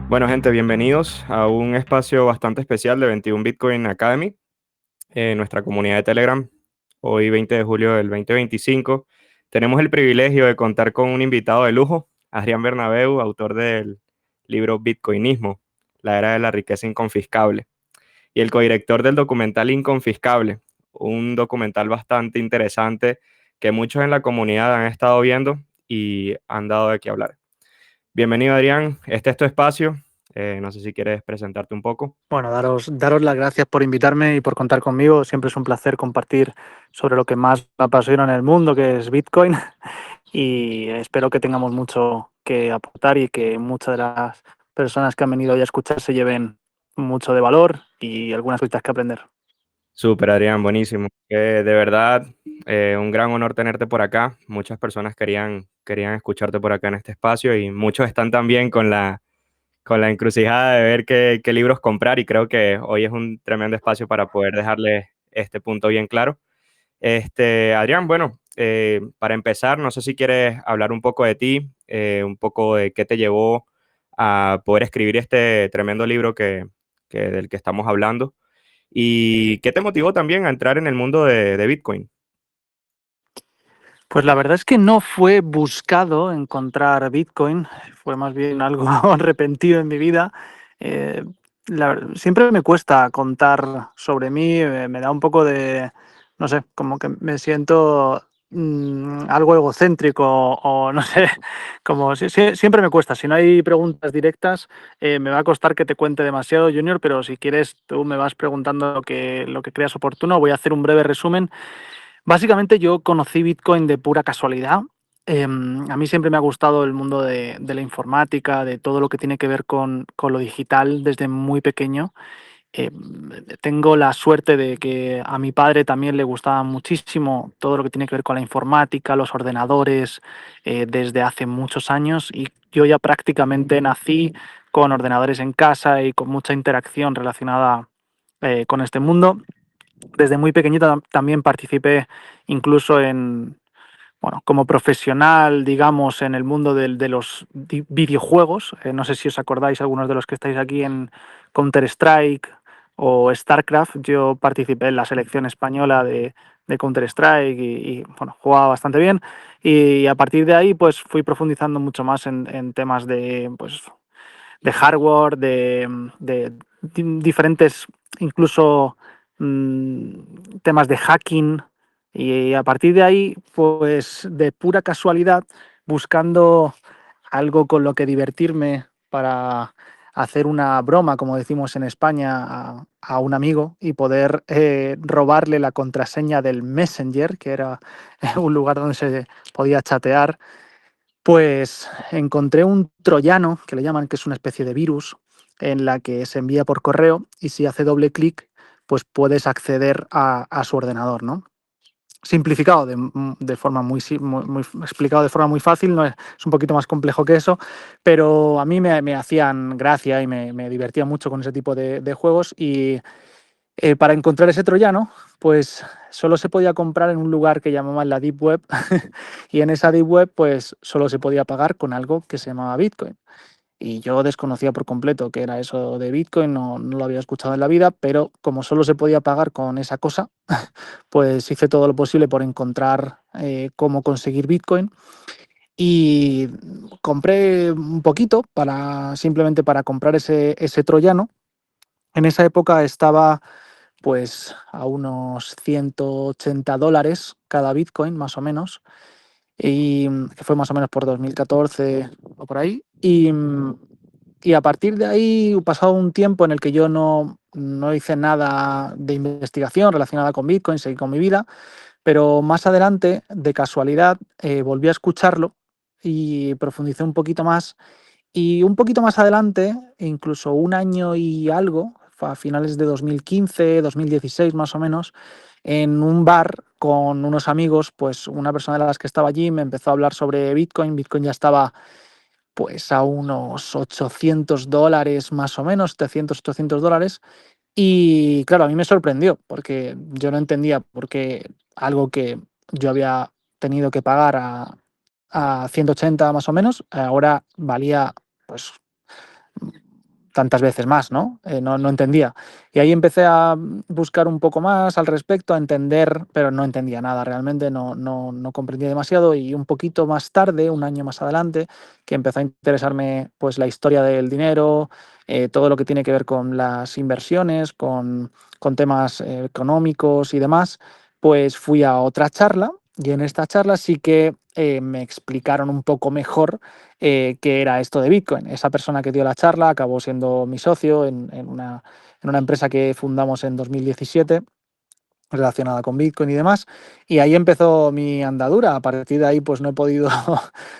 Bueno, gente, bienvenidos a un espacio bastante especial de 21 Bitcoin Academy, nuestra comunidad de Telegram. Hoy, 20 de julio del 2025, tenemos el privilegio de contar con un invitado de lujo, Adrián Bernabeu, autor del libro Bitcoinismo, la era de la riqueza inconfiscable, y el codirector del documental Inconfiscable, un documental bastante interesante que muchos en la comunidad han estado viendo y han dado de qué hablar. Bienvenido, Adrián. Este es tu espacio. No sé si quieres presentarte un poco. Bueno, daros las gracias por invitarme y por contar conmigo. Siempre es un placer compartir sobre lo que más me apasiona en el mundo, que es Bitcoin. Y espero que tengamos mucho que aportar y que muchas de las personas que han venido hoy a escuchar se lleven mucho de valor y algunas cositas que aprender. Súper, Adrián, buenísimo. De verdad, un gran honor tenerte por acá. Muchas personas querían escucharte por acá en este espacio y muchos están también con la encrucijada de ver qué libros comprar, y creo que hoy es un tremendo espacio para poder dejarles este punto bien claro. Adrián, bueno, para empezar, no sé si quieres hablar un poco de ti, un poco de qué te llevó a poder escribir este tremendo libro del que estamos hablando, y qué te motivó también a entrar en el mundo de Bitcoin. Pues la verdad es que no fue buscado encontrar Bitcoin, fue más bien algo repentino en mi vida. Eh, Siempre me cuesta contar sobre mí, me da un poco de, no sé, como que me siento algo egocéntrico o no sé, como siempre me cuesta. Si no hay preguntas directas, me va a costar que te cuente demasiado, Junior, pero si quieres tú me vas preguntando lo que creas oportuno. Voy a hacer un breve resumen. Básicamente yo conocí Bitcoin de pura casualidad. A mí siempre me ha gustado el mundo de la informática, de todo lo que tiene que ver con lo digital desde muy pequeño. Tengo la suerte de que a mi padre también le gustaba muchísimo todo lo que tiene que ver con la informática, los ordenadores, desde hace muchos años, y yo ya prácticamente nací con ordenadores en casa y con mucha interacción relacionada con este mundo. Desde muy pequeñito también participé incluso bueno, como profesional, digamos, en el mundo de los videojuegos. No sé si os acordáis, algunos de los que estáis aquí, en Counter-Strike o StarCraft. Yo participé en la selección española de Counter-Strike bueno, jugaba bastante bien. Y a partir de ahí, pues fui profundizando mucho más en temas de hardware, de diferentes, incluso temas de hacking. Y a partir de ahí, pues de pura casualidad, buscando algo con lo que divertirme para hacer una broma, como decimos en España, a un amigo y poder robarle la contraseña del Messenger, que era un lugar donde se podía chatear. Pues encontré un troyano, que le llaman, que es una especie de virus, en la que se envía por correo, y si hace doble clic, pues puedes acceder a su ordenador, ¿no? Simplificado de forma explicado de forma muy fácil, no es un poquito más complejo que eso, pero a mí me hacían gracia y me divertía mucho con ese tipo de juegos. Y para encontrar ese troyano, pues solo se podía comprar en un lugar que llamaban la Deep Web, y en esa Deep Web pues solo se podía pagar con algo que se llamaba Bitcoin. Y yo desconocía por completo qué era eso de Bitcoin, no lo había escuchado en la vida, pero como solo se podía pagar con esa cosa, pues hice todo lo posible por encontrar cómo conseguir Bitcoin. Y compré un poquito simplemente para comprar ese troyano. En esa época estaba pues a unos $180 cada Bitcoin, más o menos, y que fue más o menos por 2014 o por ahí. Y a partir de ahí, pasado un tiempo en el que yo no hice nada de investigación relacionada con Bitcoin, seguí con mi vida, pero más adelante, de casualidad, volví a escucharlo y profundicé un poquito más. Y un poquito más adelante, incluso un año y algo, a finales de 2015, 2016 más o menos, en un bar con unos amigos, pues una persona de las que estaba allí me empezó a hablar sobre Bitcoin. Bitcoin ya estaba pues a unos $800 más o menos, 700, $800. Y claro, a mí me sorprendió porque yo no entendía por qué algo que yo había tenido que pagar a 180 más o menos, ahora valía pues tantas veces más, ¿no? No entendía. Y ahí empecé a buscar un poco más al respecto, a entender, pero no entendía nada realmente, no comprendía demasiado y un poquito más tarde, un año más adelante, que empezó a interesarme pues la historia del dinero, todo lo que tiene que ver con las inversiones, con temas económicos y demás, pues fui a otra charla y en esta charla sí que me explicaron un poco mejor qué era esto de Bitcoin. Esa persona que dio la charla acabó siendo mi socio en una empresa que fundamos en 2017 relacionada con Bitcoin y demás. Y ahí empezó mi andadura. A partir de ahí, pues no he podido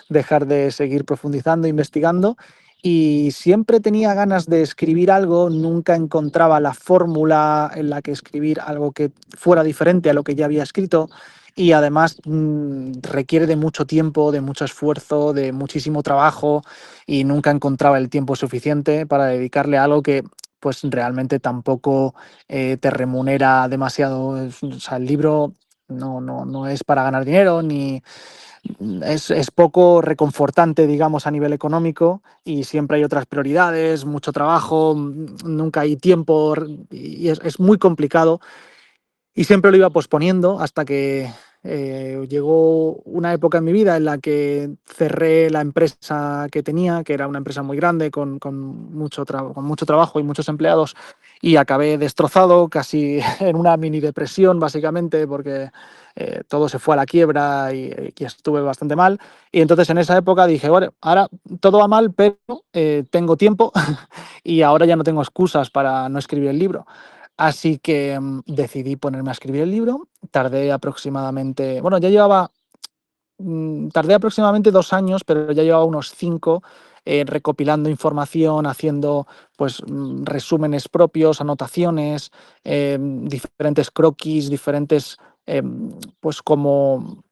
dejar de seguir profundizando, investigando. Y siempre tenía ganas de escribir algo, nunca encontraba la fórmula en la que escribir algo que fuera diferente a lo que ya había escrito. Y además requiere de mucho tiempo, de mucho esfuerzo, de muchísimo trabajo y nunca encontraba el tiempo suficiente para dedicarle a algo que pues realmente tampoco te remunera demasiado. O sea, el libro no es para ganar dinero, ni es poco reconfortante, digamos, a nivel económico y siempre hay otras prioridades, mucho trabajo, nunca hay tiempo y es muy complicado y siempre lo iba posponiendo hasta que llegó una época en mi vida en la que cerré la empresa que tenía, que era una empresa muy grande, con mucho trabajo y muchos empleados, y acabé destrozado, casi en una mini depresión, básicamente, porque todo se fue a la quiebra y estuve bastante mal. Y entonces en esa época dije, bueno, ahora todo va mal, pero tengo tiempo y ahora ya no tengo excusas para no escribir el libro. Así que decidí ponerme a escribir el libro. Tardé aproximadamente, bueno, tardé aproximadamente 2 años, pero ya llevaba unos 5 recopilando información, haciendo pues resúmenes propios, anotaciones, diferentes croquis, diferentes pues como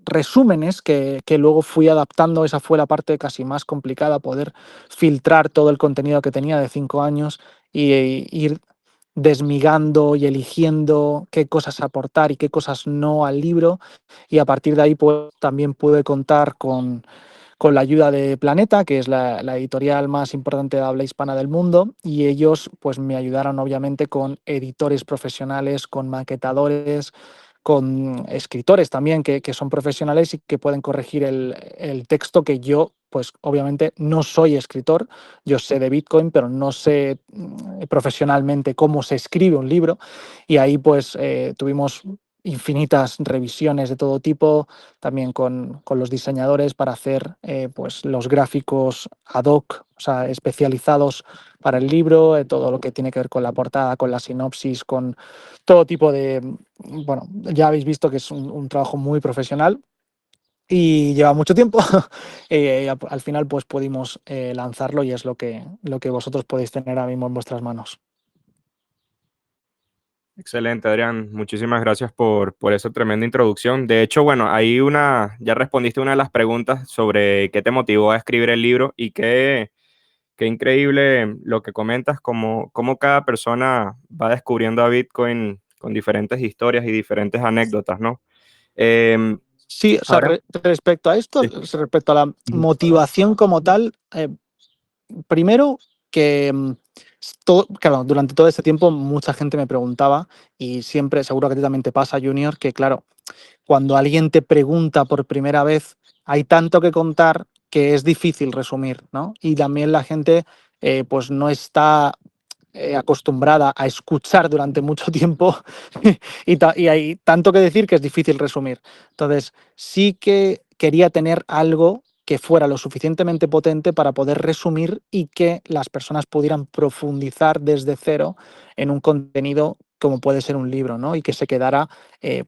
resúmenes que luego fui adaptando. Esa fue la parte casi más complicada, poder filtrar todo el contenido que tenía de 5 años y ir desmigando y eligiendo qué cosas aportar y qué cosas no al libro. Y a partir de ahí pues, también pude contar con la ayuda de Planeta, que es la editorial más importante de habla hispana del mundo, y ellos pues me ayudaron obviamente con editores profesionales, con maquetadores, con escritores también que son profesionales y que pueden corregir el texto que yo, pues obviamente no soy escritor, yo sé de Bitcoin, pero no sé profesionalmente cómo se escribe un libro, y ahí pues tuvimos infinitas revisiones de todo tipo, también con los diseñadores para hacer pues los gráficos ad hoc, o sea, especializados para el libro, todo lo que tiene que ver con la portada, con la sinopsis, con todo tipo de... Bueno, ya habéis visto que es un trabajo muy profesional y lleva mucho tiempo. Al final pues pudimos lanzarlo y es lo que vosotros podéis tener ahora mismo en vuestras manos. Excelente, Adrián. Muchísimas gracias por esa tremenda introducción. De hecho, bueno, ya respondiste una de las preguntas sobre qué te motivó a escribir el libro y qué increíble lo que comentas, cómo cada persona va descubriendo a Bitcoin con diferentes historias y diferentes anécdotas, ¿no? Em, Sí, o sea, Adrián, respecto a esto, sí. respecto a la motivación como tal, primero que claro, durante todo este tiempo mucha gente me preguntaba y siempre, seguro que a ti también te pasa, Junior, que claro, cuando alguien te pregunta por primera vez, hay tanto que contar que es difícil resumir, ¿no? Y también la gente pues no está acostumbrada a escuchar durante mucho tiempo y hay tanto que decir que es difícil resumir. Entonces, sí que quería tener algo que fuera lo suficientemente potente para poder resumir y que las personas pudieran profundizar desde cero en un contenido como puede ser un libro, ¿no? Y que se quedara,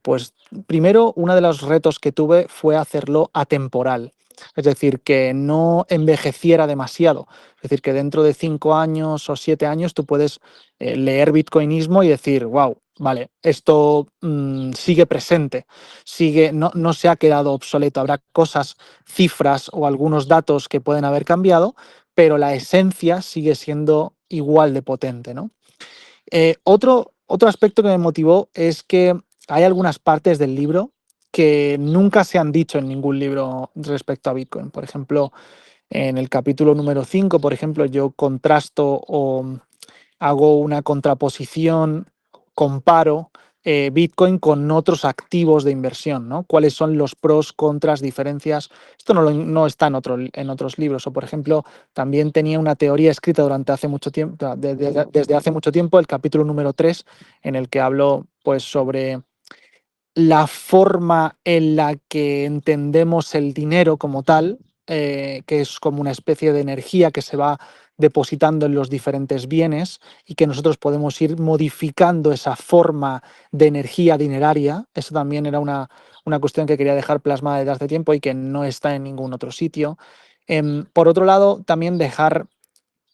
pues, primero, uno de los retos que tuve fue hacerlo atemporal. Es decir, que no envejeciera demasiado. Es decir, que dentro de 5 años o 7 años tú puedes leer bitcoinismo y decir, wow, vale, esto sigue presente, no se ha quedado obsoleto. Habrá cosas, cifras o algunos datos que pueden haber cambiado, pero la esencia sigue siendo igual de potente, ¿no? Otro aspecto que me motivó es que hay algunas partes del libro que nunca se han dicho en ningún libro respecto a Bitcoin. Por ejemplo, En el capítulo número 5, por ejemplo, yo contrasto o hago una contraposición, comparo Bitcoin con otros activos de inversión, ¿no? ¿Cuáles son los pros, contras, diferencias? Esto no está en otros libros. O, por ejemplo, también tenía una teoría escrita durante hace mucho tiempo, desde hace mucho tiempo, el capítulo número 3, en el que hablo pues, sobre la forma en la que entendemos el dinero como tal, que es como una especie de energía que se va depositando en los diferentes bienes y que nosotros podemos ir modificando esa forma de energía dineraria. Eso también era una cuestión que quería dejar plasmada desde hace tiempo y que no está en ningún otro sitio. Por otro lado, también dejar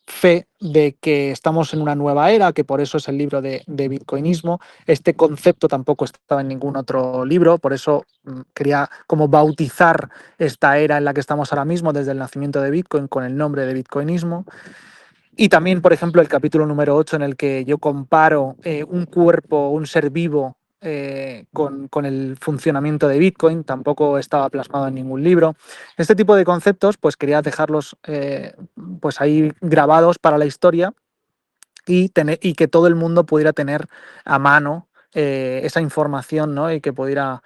fe de que estamos en una nueva era, que por eso es el libro de Bitcoinismo. Este concepto tampoco estaba en ningún otro libro, por eso quería como bautizar esta era en la que estamos ahora mismo, desde el nacimiento de Bitcoin, con el nombre de Bitcoinismo. Y también, por ejemplo, el capítulo número 8 en el que yo comparo un cuerpo, un ser vivo, con el funcionamiento de Bitcoin, tampoco estaba plasmado en ningún libro. Este tipo de conceptos, pues quería dejarlos pues ahí grabados para la historia y que todo el mundo pudiera tener a mano esa información, ¿no? Y que pudiera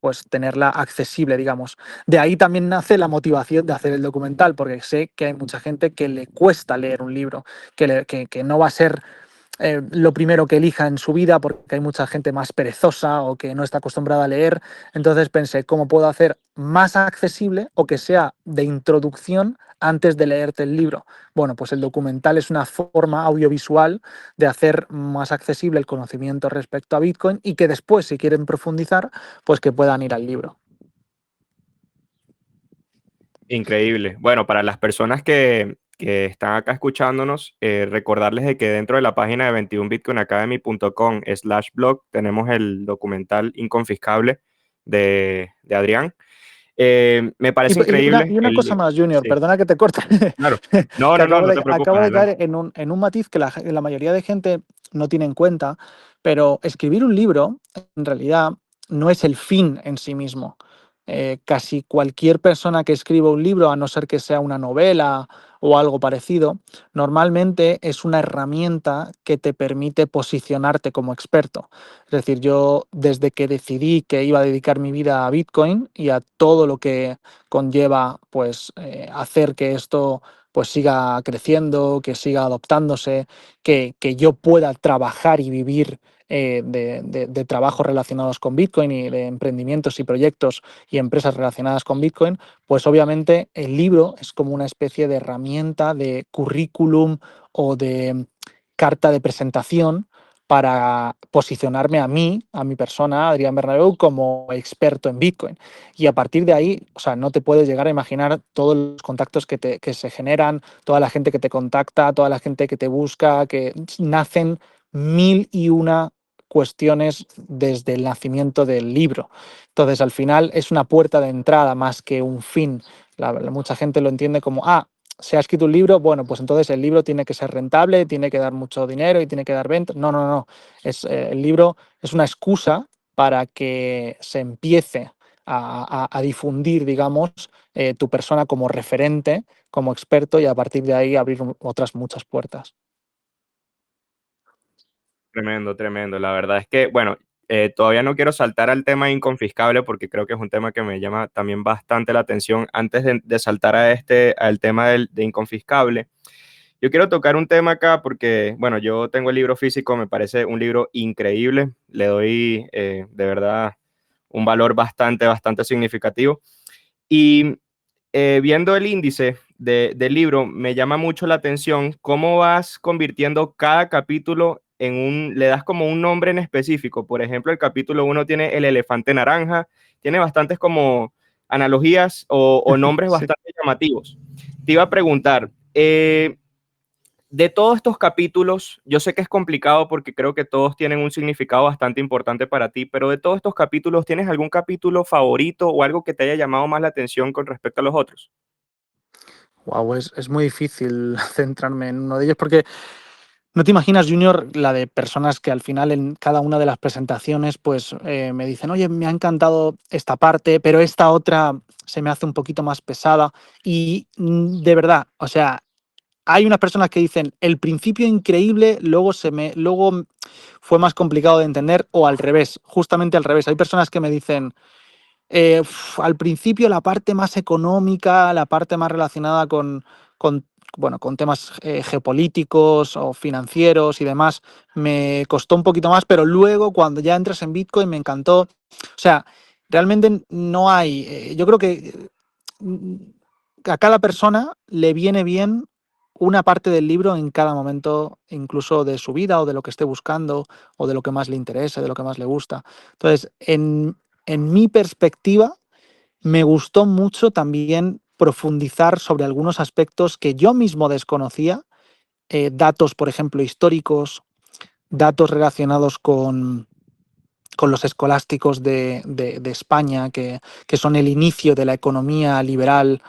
pues tenerla accesible, digamos. De ahí también nace la motivación de hacer el documental, porque sé que hay mucha gente que le cuesta leer un libro, que no va a ser lo primero que elija en su vida porque hay mucha gente más perezosa o que no está acostumbrada a leer. Entonces pensé, ¿cómo puedo hacer más accesible o que sea de introducción antes de leerte el libro? Bueno, pues el documental es una forma audiovisual de hacer más accesible el conocimiento respecto a Bitcoin y que después, si quieren profundizar, pues que puedan ir al libro. Increíble. Bueno, para las personas que están acá escuchándonos, recordarles de que dentro de la página de 21bitcoinacademy.com/blog tenemos el documental Inconfiscable de Adrián. Me Y, parece y una, increíble. y una cosa más, Junior, Sí, perdona que te corte, claro. No, que no, no, no te preocupes, acabo de adelante. caer en un matiz que la mayoría de gente no tiene en cuenta, pero escribir un libro en realidad no es el fin en sí mismo. Casi cualquier persona que escriba un libro, a no ser que sea una novela o algo parecido, normalmente es una herramienta que te permite posicionarte como experto. Es decir, yo desde que decidí que iba a dedicar mi vida a Bitcoin y a todo lo que conlleva pues hacer que esto pues siga creciendo, que siga adoptándose, que yo pueda trabajar y vivir de trabajos relacionados con Bitcoin y de emprendimientos y proyectos y empresas relacionadas con Bitcoin, pues obviamente el libro es como una especie de herramienta de currículum o de carta de presentación para posicionarme a mí, a mi persona, Adrián Bernabéu, como experto en Bitcoin. Y a partir de ahí, o sea, no te puedes llegar a imaginar todos los contactos que se generan, toda la gente que te contacta, toda la gente que te busca, que nacen mil y una cuestiones desde el nacimiento del libro. Entonces, al final es una puerta de entrada más que un fin. Mucha gente lo entiende como, se ha escrito un libro, bueno, pues entonces el libro tiene que ser rentable, tiene que dar mucho dinero y tiene que dar ventas. No, no, no. El libro es una excusa para que se empiece a difundir, digamos, tu persona como referente, como experto y a partir de ahí abrir otras muchas puertas. Tremendo, tremendo. La verdad es que, bueno, todavía no quiero saltar al tema inconfiscable porque creo que es un tema que me llama también bastante la atención. Antes de saltar al tema de inconfiscable, yo quiero tocar un tema acá porque, bueno, yo tengo el libro físico, me parece un libro increíble. Le doy, de verdad, un valor bastante, bastante significativo. Y viendo el índice del libro, me llama mucho la atención cómo vas convirtiendo cada capítulo le das como un nombre en específico. Por ejemplo, el capítulo uno tiene el elefante naranja, tiene bastantes como analogías o nombres Sí. bastante llamativos. Te iba a preguntar, de todos estos capítulos, yo sé que es complicado porque creo que todos tienen un significado bastante importante para ti, pero de todos estos capítulos, ¿tienes algún capítulo favorito o algo que te haya llamado más la atención con respecto a los otros? Wow, es muy difícil centrarme en uno de ellos porque No te imaginas, Junior, la de personas que al final en cada una de las presentaciones pues me dicen, oye, me ha encantado esta parte, pero esta otra se me hace un poquito más pesada. Y de verdad, o sea, hay unas personas que dicen el principio increíble, luego fue más complicado de entender, o al revés, justamente al revés. Hay personas que me dicen al principio la parte más económica, la parte más relacionada con, bueno, con temas geopolíticos o financieros y demás, me costó un poquito más, pero luego cuando ya entras en Bitcoin me encantó. O sea, realmente no hay, yo creo que mm, a cada persona le viene bien una parte del libro en cada momento, incluso de su vida o de lo que esté buscando o de lo que más le interesa, de lo que más le gusta. Entonces, en mi perspectiva, me gustó mucho también profundizar sobre algunos aspectos que yo mismo desconocía, datos, por ejemplo, históricos, datos relacionados con los escolásticos de España, que son el inicio de la economía liberal,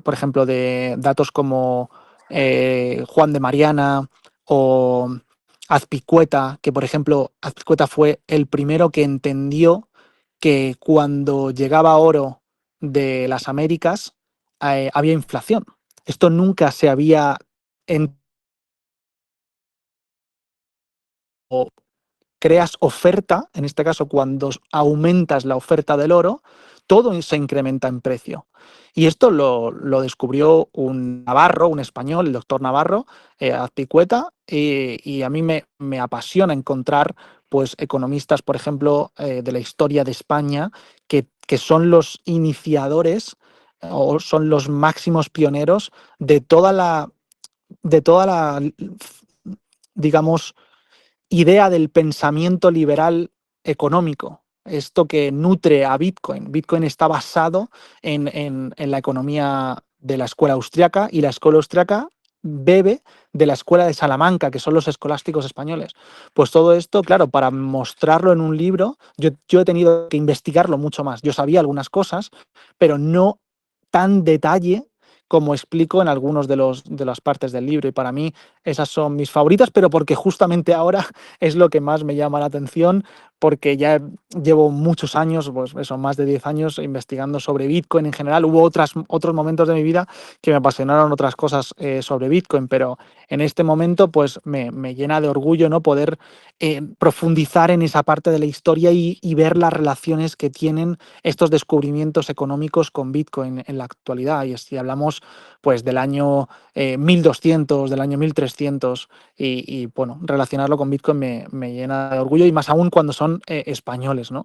por ejemplo, de datos como Juan de Mariana o Azpilicueta, que por ejemplo Azpilicueta fue el primero que entendió que cuando llegaba oro de las Américas había inflación. Esto nunca se había entendido. Creas oferta, en este caso cuando aumentas la oferta del oro, todo se incrementa en precio. Y esto lo descubrió un Navarro, un español, el doctor Navarro, Azpilicueta, y a mí me apasiona encontrar pues, economistas, por ejemplo, de la historia de España, que son los iniciadores o son los máximos pioneros de toda la digamos, idea del pensamiento liberal económico, esto que nutre a Bitcoin. Bitcoin está basado en la economía de la escuela austriaca y la escuela austriaca bebe de la escuela de Salamanca, que son los escolásticos españoles. Pues todo esto, claro, para mostrarlo en un libro, yo he tenido que investigarlo mucho más. Yo sabía algunas cosas, pero no tan detalle como explico en algunos de las partes del libro. Y para mí esas son mis favoritas, pero porque justamente ahora es lo que más me llama la atención, porque ya llevo muchos años, pues eso, más de 10 años investigando sobre Bitcoin en general. Hubo otros momentos de mi vida que me apasionaron otras cosas sobre Bitcoin, pero en este momento pues me llena de orgullo, ¿no? Poder profundizar en esa parte de la historia y ver las relaciones que tienen estos descubrimientos económicos con Bitcoin en la actualidad. Y si hablamos pues del año 1200, del año 1300, bueno, relacionarlo con Bitcoin me llena de orgullo y más aún cuando son españoles, ¿no?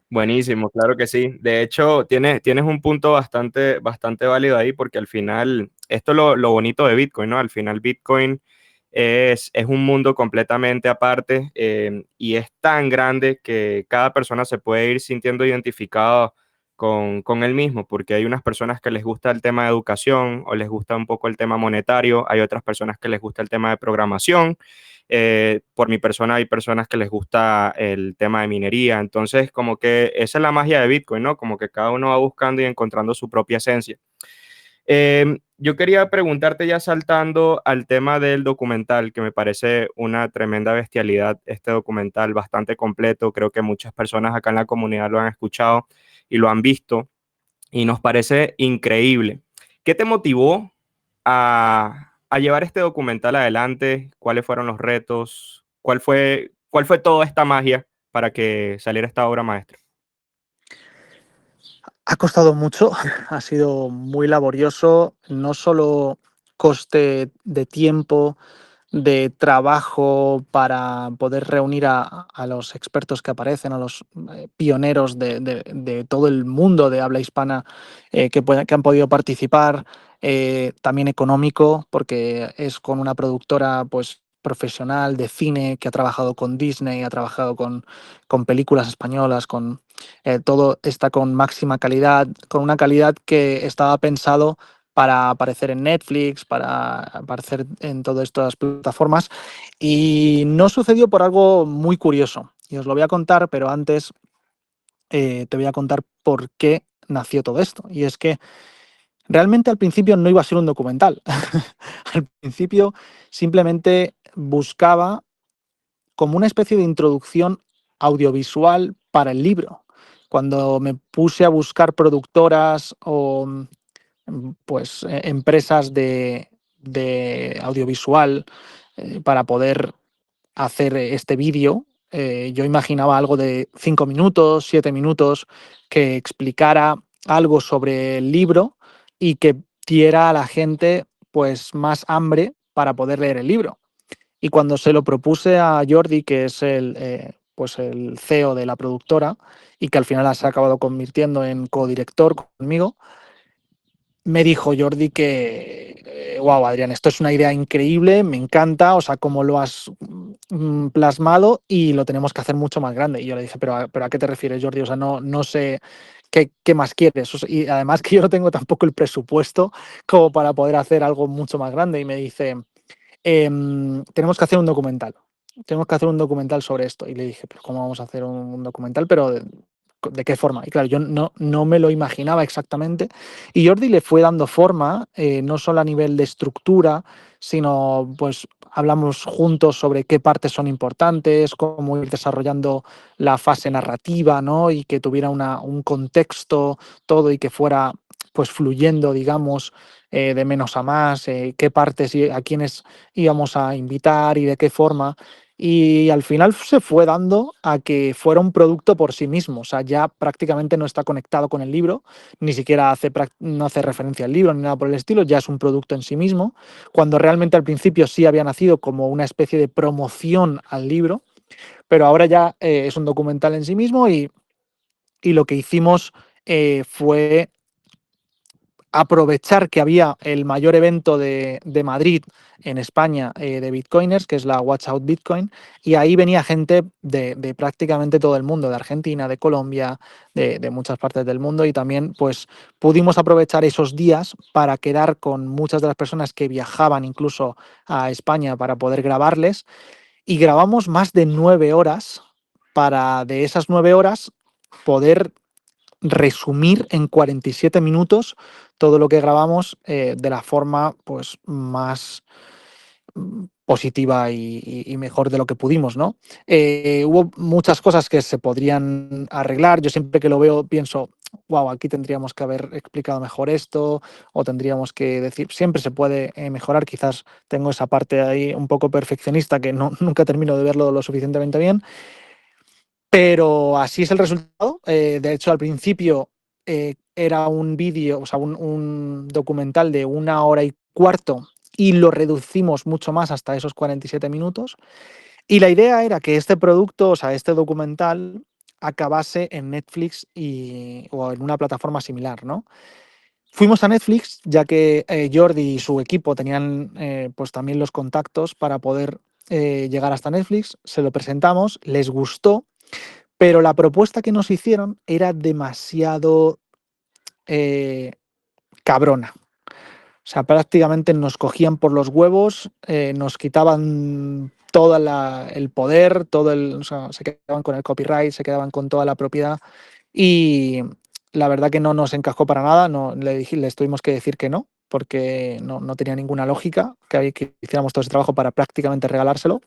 Buenísimo, claro que sí. De hecho, tienes un punto bastante válido ahí, porque al final, esto es lo bonito de Bitcoin, ¿no? Al final Bitcoin es un mundo completamente aparte, y es tan grande que cada persona se puede ir sintiendo identificado con él mismo, porque hay unas personas que les gusta el tema de educación o les gusta un poco el tema monetario, hay otras personas que les gusta el tema de programación. Por mi persona hay personas que les gusta el tema de minería, entonces como que esa es la magia de Bitcoin, ¿no? Como que cada uno va buscando y encontrando su propia esencia. Yo quería preguntarte, ya saltando al tema del documental, que me parece una tremenda bestialidad, este documental bastante completo, creo que muchas personas acá en la comunidad lo han escuchado y lo han visto y nos parece increíble. ¿Qué te motivó a llevar este documental adelante? ¿Cuáles fueron los retos? ¿Cuál fue toda esta magia para que saliera esta obra maestra? Ha costado mucho, ha sido muy laborioso, no solo coste de tiempo, de trabajo para poder reunir a los expertos que aparecen, a los pioneros de todo el mundo de habla hispana que han podido participar, también económico, porque es con una productora pues profesional de cine que ha trabajado con Disney, ha trabajado con películas españolas, todo está con máxima calidad, con una calidad que estaba pensado para aparecer en Netflix, para aparecer en todas estas plataformas. Y no sucedió por algo muy curioso. Y os lo voy a contar, pero antes te voy a contar por qué nació todo esto. Y es que Realmente al principio no iba a ser un documental. Al principio simplemente buscaba como una especie de introducción audiovisual para el libro. Cuando me puse a buscar productoras o pues empresas de audiovisual para poder hacer este vídeo, yo imaginaba algo de 5 minutos, 7 minutos, que explicara algo sobre el libro y que diera a la gente pues más hambre para poder leer el libro. Y cuando se lo propuse a Jordi, que es pues el CEO de la productora y que al final se ha acabado convirtiendo en codirector conmigo, me dijo Jordi que, wow, Adrián, esto es una idea increíble, me encanta, o sea, cómo lo has plasmado y lo tenemos que hacer mucho más grande. Y yo le dije, pero ¿a qué te refieres, Jordi? O sea, no sé qué más quieres. O sea, y además que yo no tengo tampoco el presupuesto como para poder hacer algo mucho más grande. Y me dice, tenemos que hacer un documental. Tenemos que hacer un documental sobre esto. Y le dije, pero ¿cómo vamos a hacer un documental? Pero ¿de qué forma? Y claro, yo no me lo imaginaba exactamente. Y Jordi le fue dando forma, no solo a nivel de estructura, sino pues hablamos juntos sobre qué partes son importantes, cómo ir desarrollando la fase narrativa, ¿no? Y que tuviera un contexto todo y que fuera pues fluyendo, digamos, de menos a más, qué partes y a quiénes íbamos a invitar y de qué forma. Y al final se fue dando a que fuera un producto por sí mismo. O sea, ya prácticamente no está conectado con el libro, ni siquiera no hace referencia al libro ni nada por el estilo, ya es un producto en sí mismo, cuando realmente al principio sí había nacido como una especie de promoción al libro, pero ahora ya es un documental en sí mismo y lo que hicimos fue aprovechar que había el mayor evento de Madrid en España de Bitcoiners, que es la Watch Out Bitcoin, y ahí venía gente de prácticamente todo el mundo, de Argentina, de Colombia, de muchas partes del mundo, y también pues pudimos aprovechar esos días para quedar con muchas de las personas que viajaban incluso a España para poder grabarles, y grabamos más de 9 horas para de esas 9 horas poder resumir en 47 minutos todo lo que grabamos de la forma pues más positiva y mejor de lo que pudimos, ¿no? Hubo muchas cosas que se podrían arreglar. Yo siempre que lo veo pienso, wow, aquí tendríamos que haber explicado mejor esto o tendríamos que decir, siempre se puede mejorar. Quizás tengo esa parte ahí un poco perfeccionista que nunca termino de verlo lo suficientemente bien. Pero así es el resultado. De hecho, al principio era un vídeo, o sea, un documental de 1 hora y cuarto y lo reducimos mucho más hasta esos 47 minutos. Y la idea era que este producto, o sea, este documental, acabase en Netflix o en una plataforma similar, ¿no? Fuimos a Netflix, ya que Jordi y su equipo tenían pues también los contactos para poder llegar hasta Netflix. Se lo presentamos, les gustó, pero la propuesta que nos hicieron era demasiado eh, cabrona. O sea, prácticamente nos cogían por los huevos, nos quitaban todo el poder, o sea, se quedaban con el copyright, se quedaban con toda la propiedad y la verdad que no nos encajó para nada, no, les tuvimos que decir que no, porque no tenía ninguna lógica que hiciéramos todo ese trabajo para prácticamente regalárselo.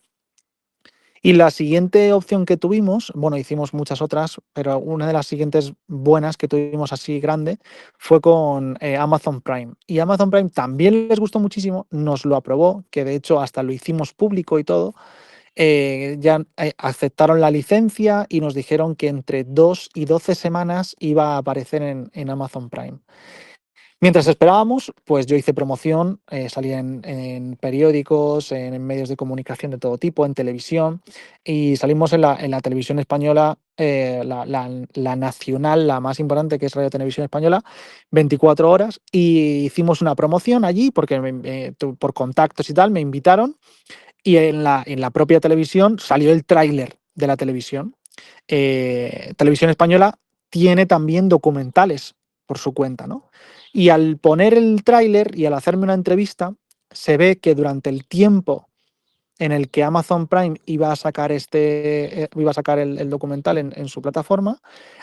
Y la siguiente opción que tuvimos, bueno, hicimos muchas otras, pero una de las siguientes buenas que tuvimos así grande fue con Amazon Prime. Y Amazon Prime también les gustó muchísimo, nos lo aprobó, que de hecho hasta lo hicimos público y todo. Ya aceptaron la licencia y nos dijeron que entre 2 y 12 semanas iba a aparecer en Amazon Prime. Mientras esperábamos, pues yo hice promoción, salí en periódicos, en medios de comunicación de todo tipo, en televisión, y salimos en la televisión española, la nacional, la más importante, que es Radio Televisión Española, 24 horas, y hicimos una promoción allí, porque por contactos y tal me invitaron, y en la propia televisión salió el tráiler de la televisión. Televisión Española tiene también documentales por su cuenta, ¿no? Y al poner el tráiler y al hacerme una entrevista, se ve que durante el tiempo en el que Amazon Prime iba a sacar el documental en su plataforma,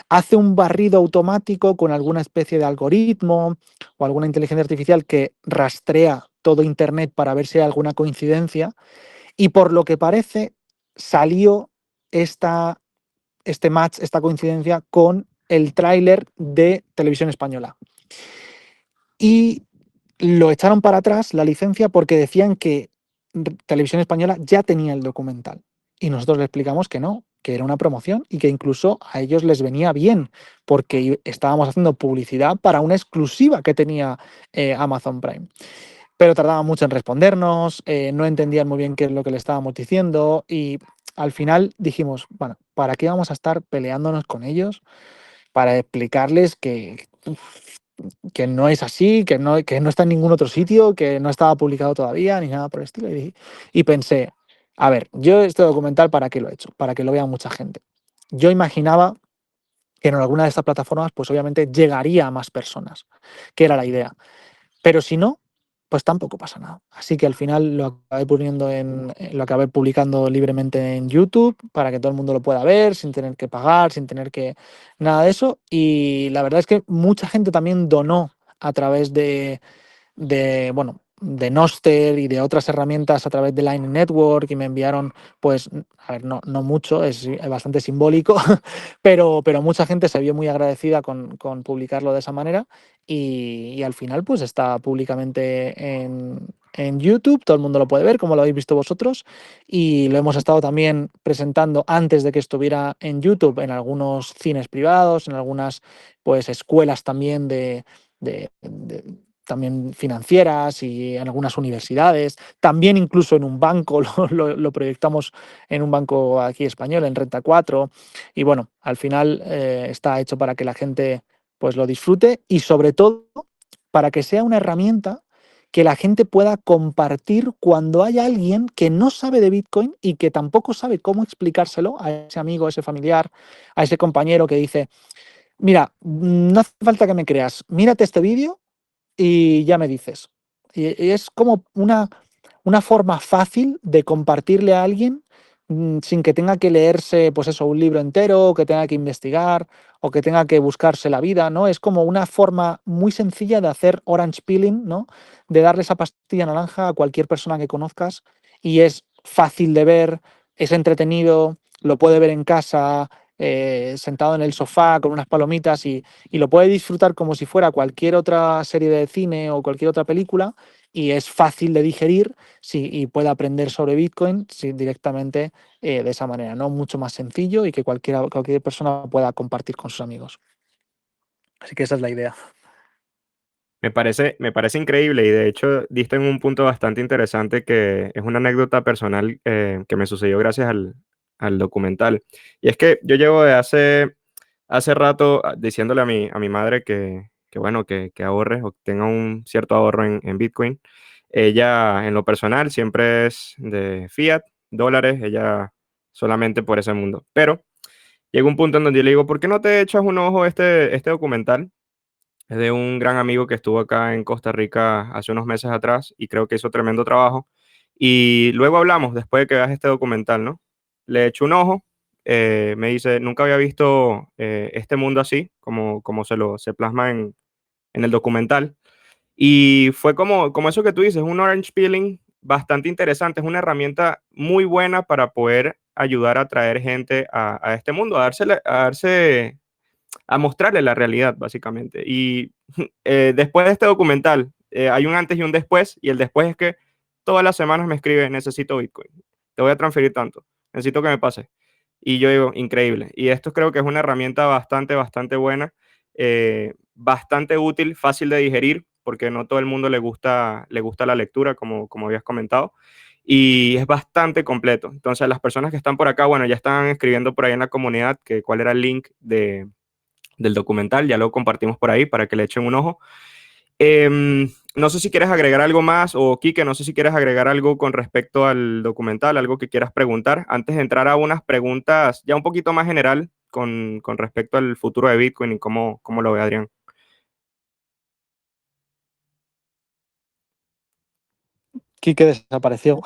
hace un barrido automático con alguna especie de algoritmo o alguna inteligencia artificial que rastrea todo Internet para ver si hay alguna coincidencia. Y por lo que parece, salió esta, este match, esta coincidencia con el tráiler de Televisión Española. Y lo echaron para atrás la licencia porque decían que Televisión Española ya tenía el documental. Y nosotros le explicamos que no, que era una promoción y que incluso a ellos les venía bien porque estábamos haciendo publicidad para una exclusiva que tenía Amazon Prime. Pero tardaban mucho en respondernos, no entendían muy bien qué es lo que le estábamos diciendo y al final dijimos, bueno, ¿para qué vamos a estar peleándonos con ellos? Para explicarles que no es así, que no está en ningún otro sitio, que no estaba publicado todavía, ni nada por el estilo. Y pensé, a ver, yo este documental, ¿para qué lo he hecho? Para que lo vea mucha gente. Yo imaginaba que en alguna de estas plataformas, pues obviamente llegaría a más personas, que era la idea. Pero si no, pues tampoco pasa nada. Así que al final lo acabé publicando libremente en YouTube para que todo el mundo lo pueda ver, sin tener que pagar, sin tener que nada de eso. Y la verdad es que mucha gente también donó a través bueno, de Noster y de otras herramientas a través de Line Network y me enviaron, pues, a ver, no mucho, es bastante simbólico, pero mucha gente se vio muy agradecida con publicarlo de esa manera y al final pues está públicamente en YouTube, todo el mundo lo puede ver, como lo habéis visto vosotros, y lo hemos estado también presentando antes de que estuviera en YouTube en algunos cines privados, en algunas pues escuelas también de también financieras y en algunas universidades, también incluso en un banco, lo proyectamos en un banco aquí español, en Renta 4, y bueno, al final está hecho para que la gente pues lo disfrute y sobre todo para que sea una herramienta que la gente pueda compartir cuando hay alguien que no sabe de Bitcoin y que tampoco sabe cómo explicárselo a ese amigo, a ese familiar, a ese compañero que dice, mira, no hace falta que me creas, mírate este vídeo y ya me dices. Y es como una forma fácil de compartirle a alguien sin que tenga que leerse, pues eso, un libro entero, o que tenga que investigar, o que tenga que buscarse la vida, ¿no? Es como una forma muy sencilla de hacer orange peeling, ¿no? De darle esa pastilla naranja a cualquier persona que conozcas y es fácil de ver, es entretenido, lo puede ver en casa, sentado en el sofá con unas palomitas y lo puede disfrutar como si fuera cualquier otra serie de cine o cualquier otra película y es fácil de digerir sí, y puede aprender sobre Bitcoin sí, directamente de esa manera, ¿no? Mucho más sencillo y que cualquier persona pueda compartir con sus amigos. Así que esa es la idea. Me parece increíble y de hecho diste en un punto bastante interesante que es una anécdota personal que me sucedió gracias al documental. Y es que yo llevo de hace rato diciéndole a mi madre que bueno, que ahorre o que tenga un cierto ahorro en Bitcoin. Ella en lo personal siempre es de fiat, dólares, ella solamente por ese mundo. Pero llega un punto en donde yo le digo, ¿por qué no te echas un ojo a este documental? Es de un gran amigo que estuvo acá en Costa Rica hace unos meses atrás y creo que hizo tremendo trabajo. Y luego hablamos, después de que veas este documental, ¿no? Le echo un ojo, me dice, nunca había visto este mundo así, como se plasma en el documental. Y fue como eso que tú dices, un orange peeling bastante interesante, es una herramienta muy buena para poder ayudar a traer gente a este mundo, a mostrarle la realidad, básicamente. Y después de este documental, hay un antes y un después, y el después es que todas las semanas me escribe, necesito Bitcoin, te voy a transferir tanto, necesito que me pase. Y yo digo, increíble. Y esto creo que es una herramienta bastante buena, bastante útil, fácil de digerir, porque no todo el mundo le gusta la lectura, como habías comentado. Y es bastante completo. Entonces, las personas que están por acá, bueno, ya están escribiendo por ahí en la comunidad que cuál era el link del documental, ya lo compartimos por ahí para que le echen un ojo. No sé si quieres agregar algo más o Quique, no sé si quieres agregar algo con respecto al documental, algo que quieras preguntar, antes de entrar a unas preguntas ya un poquito más general con respecto al futuro de Bitcoin y cómo lo ve Adrián. Quique desapareció.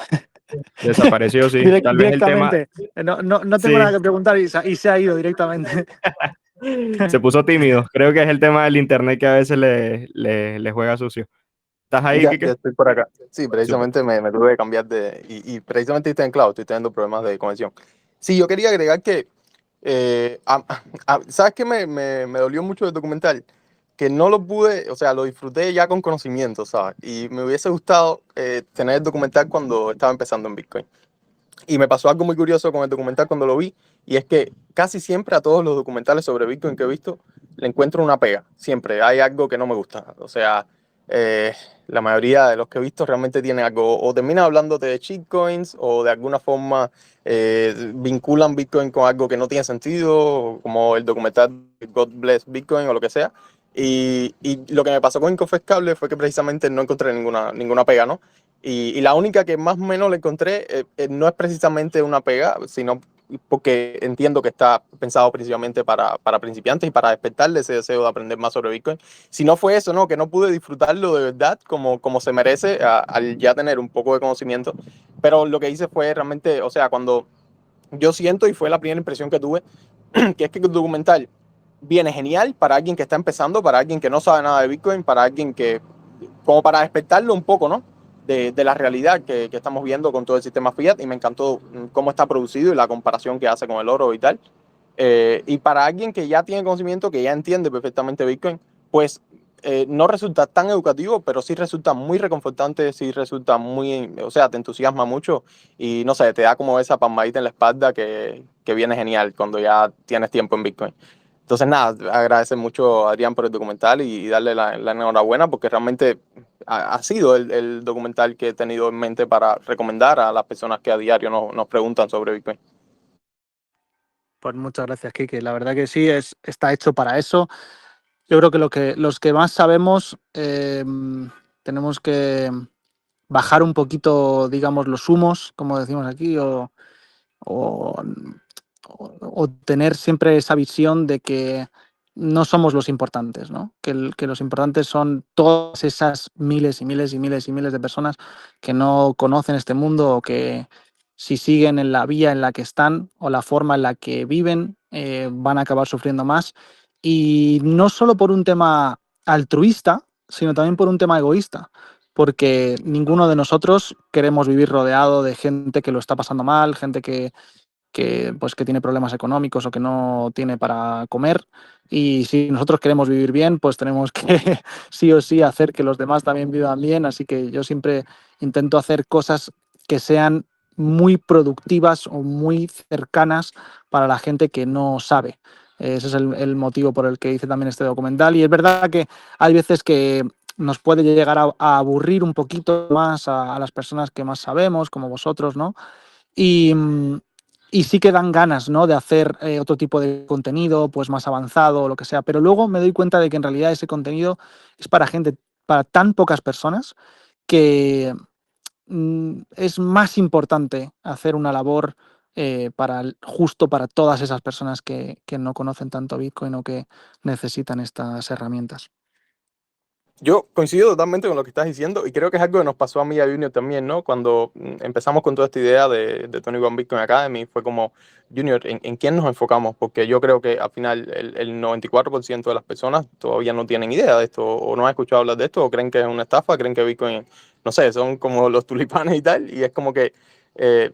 Desapareció, sí. Tal vez el tema Directamente. No tengo nada sí, que preguntar y se ha ido directamente. se puso tímido. Creo que es el tema del internet que a veces le juega sucio. ¿Estás ahí, Ya Kike? estoy por acá. Sí, Súper. precisamente me tuve que cambiar y precisamente estoy en cloud, estoy teniendo problemas de conexión. Sí, yo quería agregar que, ¿sabes qué me dolió mucho del documental? Que no lo pude, o sea, lo disfruté ya con conocimiento, ¿sabes? Y me hubiese gustado tener el documental cuando estaba empezando en Bitcoin. Y me pasó algo muy curioso con el documental cuando lo vi, y es que casi siempre a todos los documentales sobre Bitcoin que he visto le encuentro una pega. Siempre hay algo que no me gusta. O sea, eh, la mayoría de los que he visto realmente tienen algo, o terminan hablándote de shitcoins, o de alguna forma vinculan Bitcoin con algo que no tiene sentido, como el documental God Bless Bitcoin o lo que sea. Y lo que me pasó con Inconfescable fue que precisamente no encontré ninguna pega, ¿no? Y la única que más o menos le encontré no es precisamente una pega, sino porque entiendo que está pensado principalmente para principiantes y para despertarle ese deseo de aprender más sobre Bitcoin. Si no fue eso, ¿no? Que no pude disfrutarlo de verdad como se merece al ya tener un poco de conocimiento. Pero lo que hice fue realmente, o sea, cuando yo siento, y fue la primera impresión que tuve, que es que el documental viene genial para alguien que está empezando, para alguien que no sabe nada de Bitcoin, para alguien que, como para despertarlo un poco, ¿no? De la realidad que estamos viendo con todo el sistema fiat, y me encantó cómo está producido y la comparación que hace con el oro y tal. Y para alguien que ya tiene conocimiento, que ya entiende perfectamente Bitcoin, pues no resulta tan educativo, pero sí resulta muy reconfortante, sí resulta muy, o sea, te entusiasma mucho y no sé, te da como esa palmadita en la espalda que viene genial cuando ya tienes tiempo en Bitcoin. Entonces, nada, agradecer mucho a Adrián por el documental y darle la enhorabuena porque realmente ha sido el documental que he tenido en mente para recomendar a las personas que a diario nos preguntan sobre Bitcoin. Pues muchas gracias, Kike. La verdad que sí, está hecho para eso. Yo creo que, los que más sabemos tenemos que bajar un poquito, digamos, los humos, como decimos aquí, o, o tener siempre esa visión de que no somos los importantes, ¿no? Que los importantes son todas esas miles y miles y miles y miles de personas que no conocen este mundo o que si siguen en la vía en la que están o la forma en la que viven, van a acabar sufriendo más. Y no solo por un tema altruista, sino también por un tema egoísta, porque ninguno de nosotros queremos vivir rodeado de gente que lo está pasando mal, gente pues, que tiene problemas económicos o que no tiene para comer. Y si nosotros queremos vivir bien, pues tenemos que sí o sí hacer que los demás también vivan bien. Así que yo siempre intento hacer cosas que sean muy productivas o muy cercanas para la gente que no sabe. Ese es el motivo por el que hice también este documental. Y es verdad que hay veces que nos puede llegar a aburrir un poquito más a las personas que más sabemos, como vosotros, ¿no? Y, y sí que dan ganas, ¿no? De hacer otro tipo de contenido, pues más avanzado o lo que sea. Pero luego me doy cuenta de que en realidad ese contenido es para gente, para tan pocas personas, que es más importante hacer una labor justo para todas esas personas que no conocen tanto Bitcoin o que necesitan estas herramientas. Yo coincido totalmente con lo que estás diciendo y creo que es algo que nos pasó a mí y a Junior también, ¿no? Cuando empezamos con toda esta idea de Tony One Bitcoin Academy, fue como, Junior, ¿en quién nos enfocamos? Porque yo creo que al final el 94% de las personas todavía no tienen idea de esto o no han escuchado hablar de esto o creen que es una estafa, creen que Bitcoin, no sé, son como los tulipanes y tal, y es como que eh,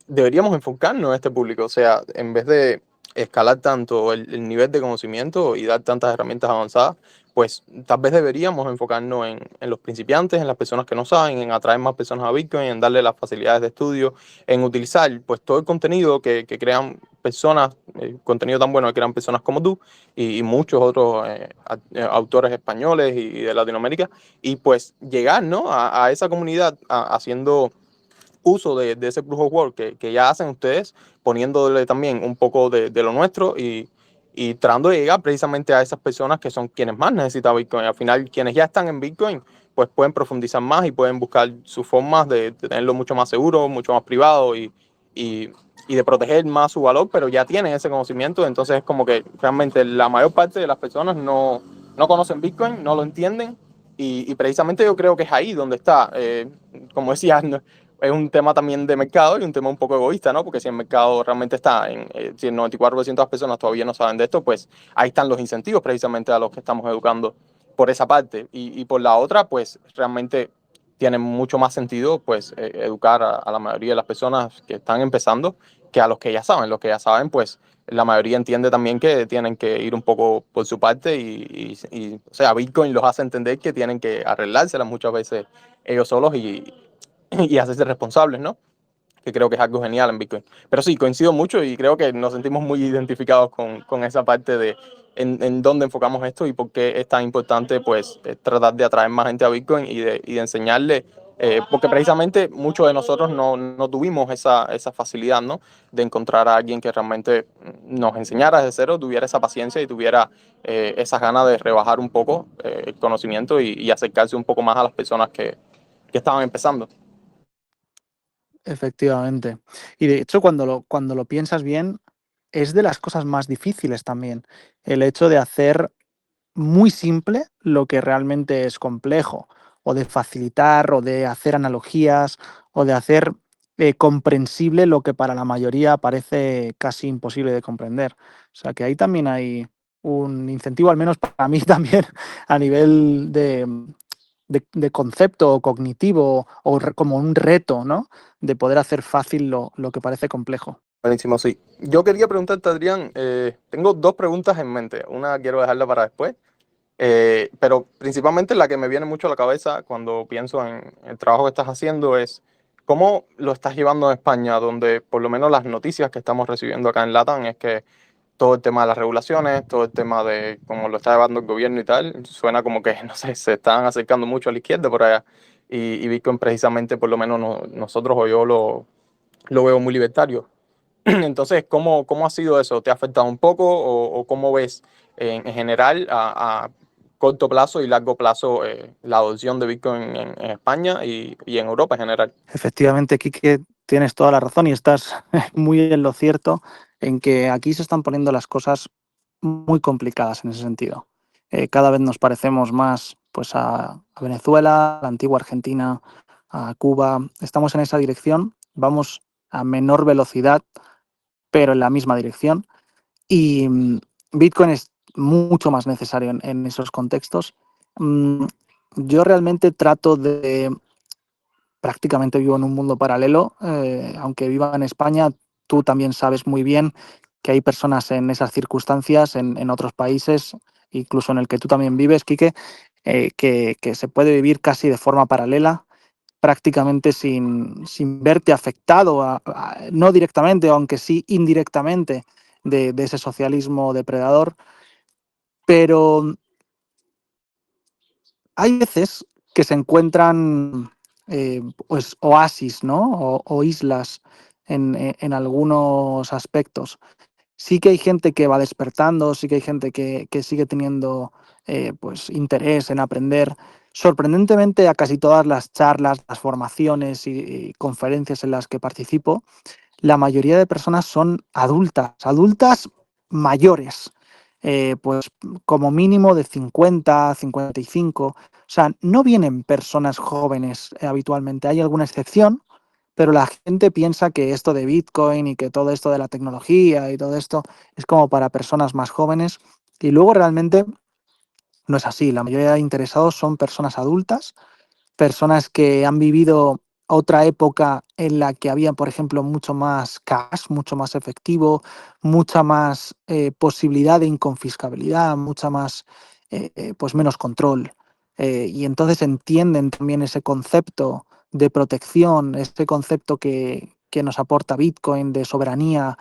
deberíamos enfocarnos en este público, o sea, en vez de escalar tanto el nivel de conocimiento y dar tantas herramientas avanzadas, pues tal vez deberíamos enfocarnos en los principiantes, en las personas que no saben, en atraer más personas a Bitcoin, en darle las facilidades de estudio, en utilizar pues todo el contenido que crean personas, contenido tan bueno que crean personas como tú y muchos otros autores españoles y de Latinoamérica, y pues llegar, ¿no? a esa comunidad haciendo uso de ese proof of work que ya hacen ustedes, poniéndole también un poco de lo nuestro y tratando de llegar precisamente a esas personas que son quienes más necesitan Bitcoin. Al final, quienes ya están en Bitcoin, pues pueden profundizar más y pueden buscar sus formas de tenerlo mucho más seguro, mucho más privado y, y de proteger más su valor, pero ya tienen ese conocimiento. Entonces es como que realmente la mayor parte de las personas no conocen Bitcoin, no lo entienden y precisamente yo creo que es ahí donde está, como decía, es un tema también de mercado y un tema un poco egoísta, ¿no? Porque si el mercado realmente está si el 94% de las personas todavía no saben de esto, pues ahí están los incentivos precisamente a los que estamos educando por esa parte. Y por la otra, pues realmente tiene mucho más sentido pues educar a la mayoría de las personas que están empezando que a los que ya saben. Los que ya saben, pues la mayoría entiende también que tienen que ir un poco por su parte o sea, Bitcoin los hace entender que tienen que arreglárselas muchas veces ellos solos y hacerse responsables, ¿no? Que creo que es algo genial en Bitcoin. Pero sí, coincido mucho y creo que nos sentimos muy identificados con esa parte de en dónde enfocamos esto y por qué es tan importante pues tratar de atraer más gente a Bitcoin y de enseñarle, porque precisamente muchos de nosotros no tuvimos esa facilidad, ¿no? De encontrar a alguien que realmente nos enseñara desde cero, tuviera esa paciencia y tuviera esas ganas de rebajar un poco el conocimiento y acercarse un poco más a las personas que estaban empezando. Efectivamente. Y de hecho, cuando lo piensas bien, es de las cosas más difíciles también. El hecho de hacer muy simple lo que realmente es complejo, o de facilitar, o de hacer analogías, o de hacer comprensible lo que para la mayoría parece casi imposible de comprender. O sea que ahí también hay un incentivo, al menos para mí también, a nivel de concepto cognitivo o como un reto, ¿no? De poder hacer fácil lo que parece complejo. Buenísimo, sí. Yo quería preguntarte, Adrián, tengo dos preguntas en mente. Una quiero dejarla para después, pero principalmente la que me viene mucho a la cabeza cuando pienso en el trabajo que estás haciendo es cómo lo estás llevando en España, donde por lo menos las noticias que estamos recibiendo acá en LATAM es que todo el tema de las regulaciones, todo el tema de cómo lo está llevando el gobierno y tal, suena como que, no sé, se están acercando mucho a la izquierda por allá. Y Bitcoin precisamente, por lo menos nosotros o yo lo veo muy libertario. Entonces, ¿cómo ha sido eso? ¿Te ha afectado un poco o cómo ves en general a corto plazo y largo plazo la adopción de Bitcoin en España y en Europa en general? Efectivamente, Quique, tienes toda la razón y estás muy en lo cierto en que aquí se están poniendo las cosas muy complicadas en ese sentido. Cada vez nos parecemos más pues, a Venezuela, a la antigua Argentina, a Cuba. Estamos en esa dirección, vamos a menor velocidad, pero en la misma dirección. Y Bitcoin es mucho más necesario en esos contextos. Mm, Yo realmente trato de prácticamente vivo en un mundo paralelo, aunque viva en España, tú también sabes muy bien que hay personas en esas circunstancias, en otros países, incluso en el que tú también vives, Quique, que se puede vivir casi de forma paralela, prácticamente sin verte afectado, no directamente, aunque sí indirectamente, de ese socialismo depredador. Pero hay veces que se encuentran pues oasis, ¿no? O islas en algunos aspectos. Sí que hay gente que va despertando, sí que hay gente que sigue teniendo pues interés en aprender. Sorprendentemente, a casi todas las charlas, las formaciones y conferencias en las que participo, la mayoría de personas son adultas, adultas mayores, pues como mínimo de 50, 55. O sea, no vienen personas jóvenes habitualmente, hay alguna excepción, pero la gente piensa que esto de Bitcoin y que todo esto de la tecnología y todo esto es como para personas más jóvenes y luego realmente no es así. La mayoría de interesados son personas adultas, personas que han vivido otra época en la que había, por ejemplo, mucho más cash, mucho más efectivo, mucha más posibilidad de inconfiscabilidad, mucha más, pues menos control. Y entonces entienden también ese concepto de protección, este concepto que nos aporta Bitcoin, de soberanía.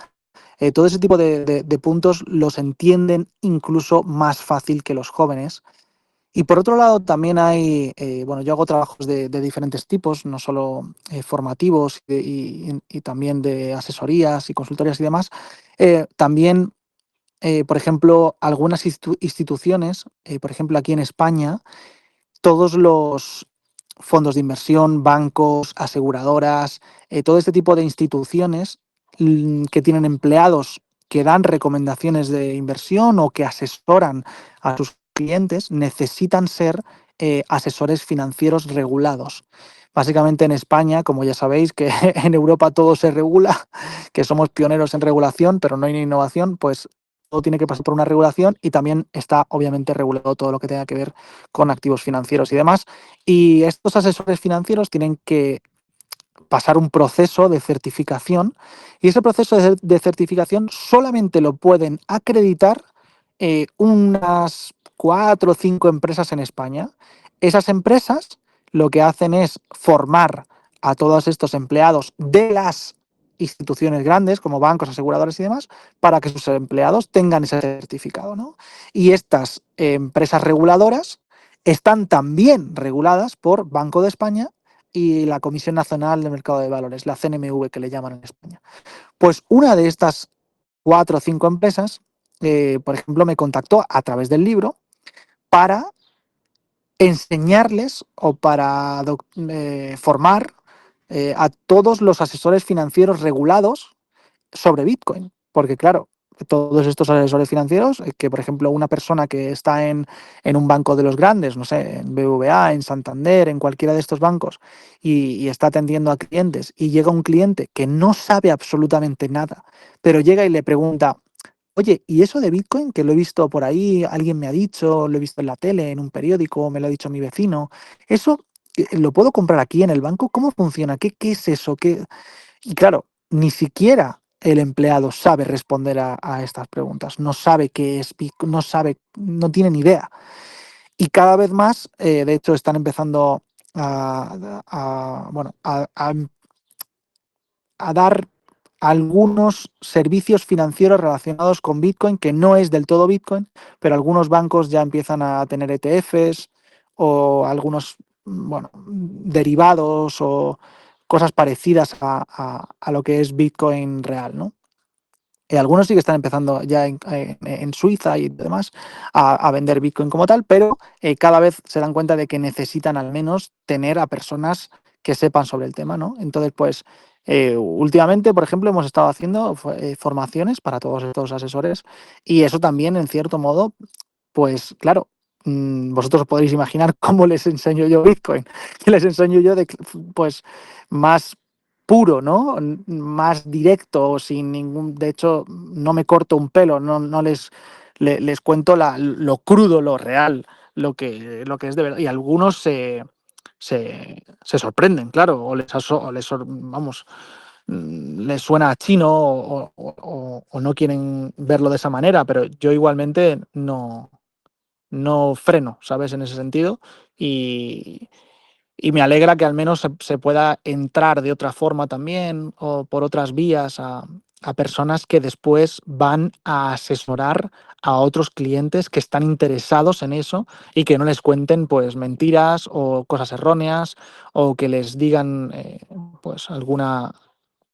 Todo ese tipo de puntos los entienden incluso más fácil que los jóvenes y por otro lado, también hay, bueno, yo hago trabajos de diferentes tipos, no solo formativos y también de asesorías y consultorías y demás. También, por ejemplo, algunas instituciones, por ejemplo, aquí en España, todos los fondos de inversión, bancos, aseguradoras, todo este tipo de instituciones que tienen empleados que dan recomendaciones de inversión o que asesoran a sus clientes necesitan ser asesores financieros regulados. Básicamente en España, como ya sabéis, que en Europa todo se regula, que somos pioneros en regulación, pero no hay innovación, pues todo tiene que pasar por una regulación y también está obviamente regulado todo lo que tenga que ver con activos financieros y demás. Y estos asesores financieros tienen que pasar un proceso de certificación y ese proceso de certificación solamente lo pueden acreditar unas 4 o 5 empresas en España. Esas empresas lo que hacen es formar a todos estos empleados de las instituciones grandes como bancos, aseguradores y demás para que sus empleados tengan ese certificado, ¿no? Y estas empresas reguladoras están también reguladas por Banco de España y la Comisión Nacional de Mercado de Valores, la CNMV que le llaman en España. Pues una de estas 4 o 5 empresas, por ejemplo, me contactó a través del libro para enseñarles o para formar a todos los asesores financieros regulados sobre Bitcoin. Porque claro, todos estos asesores financieros, que por ejemplo una persona que está en un banco de los grandes, no sé, en BBVA, en Santander, en cualquiera de estos bancos, y está atendiendo a clientes, y llega un cliente que no sabe absolutamente nada, pero llega y le pregunta, oye, ¿y eso de Bitcoin que lo he visto por ahí, alguien me ha dicho, lo he visto en la tele, en un periódico, me lo ha dicho mi vecino, eso lo puedo comprar aquí en el banco? ¿Cómo funciona? ¿Qué es eso? Y claro, ni siquiera el empleado sabe responder a estas preguntas, no sabe qué es Bitcoin, no sabe, no tiene ni idea. Y cada vez más, de hecho, están empezando bueno, a dar algunos servicios financieros relacionados con Bitcoin, que no es del todo Bitcoin, pero algunos bancos ya empiezan a tener ETFs o algunos, bueno, derivados o cosas parecidas a lo que es Bitcoin real, ¿no? Algunos sí que están empezando ya en Suiza y demás a vender Bitcoin como tal, pero cada vez se dan cuenta de que necesitan al menos tener a personas que sepan sobre el tema, ¿no? Entonces, pues últimamente, por ejemplo, hemos estado haciendo formaciones para todos estos asesores y eso también, en cierto modo, pues claro, vosotros podéis imaginar cómo les enseño yo Bitcoin. Les enseño yo pues más puro, ¿no? Más directo, sin ningún. De hecho, no me corto un pelo, no les cuento lo crudo, lo real, lo que es de verdad. Y algunos se sorprenden, claro, vamos, les suena a chino o no quieren verlo de esa manera, pero yo igualmente no freno, ¿sabes? En ese sentido. Y, y me alegra que al menos se pueda entrar de otra forma también o por otras vías a personas que después van a asesorar a otros clientes que están interesados en eso y que no les cuenten pues mentiras o cosas erróneas o que les digan pues alguna,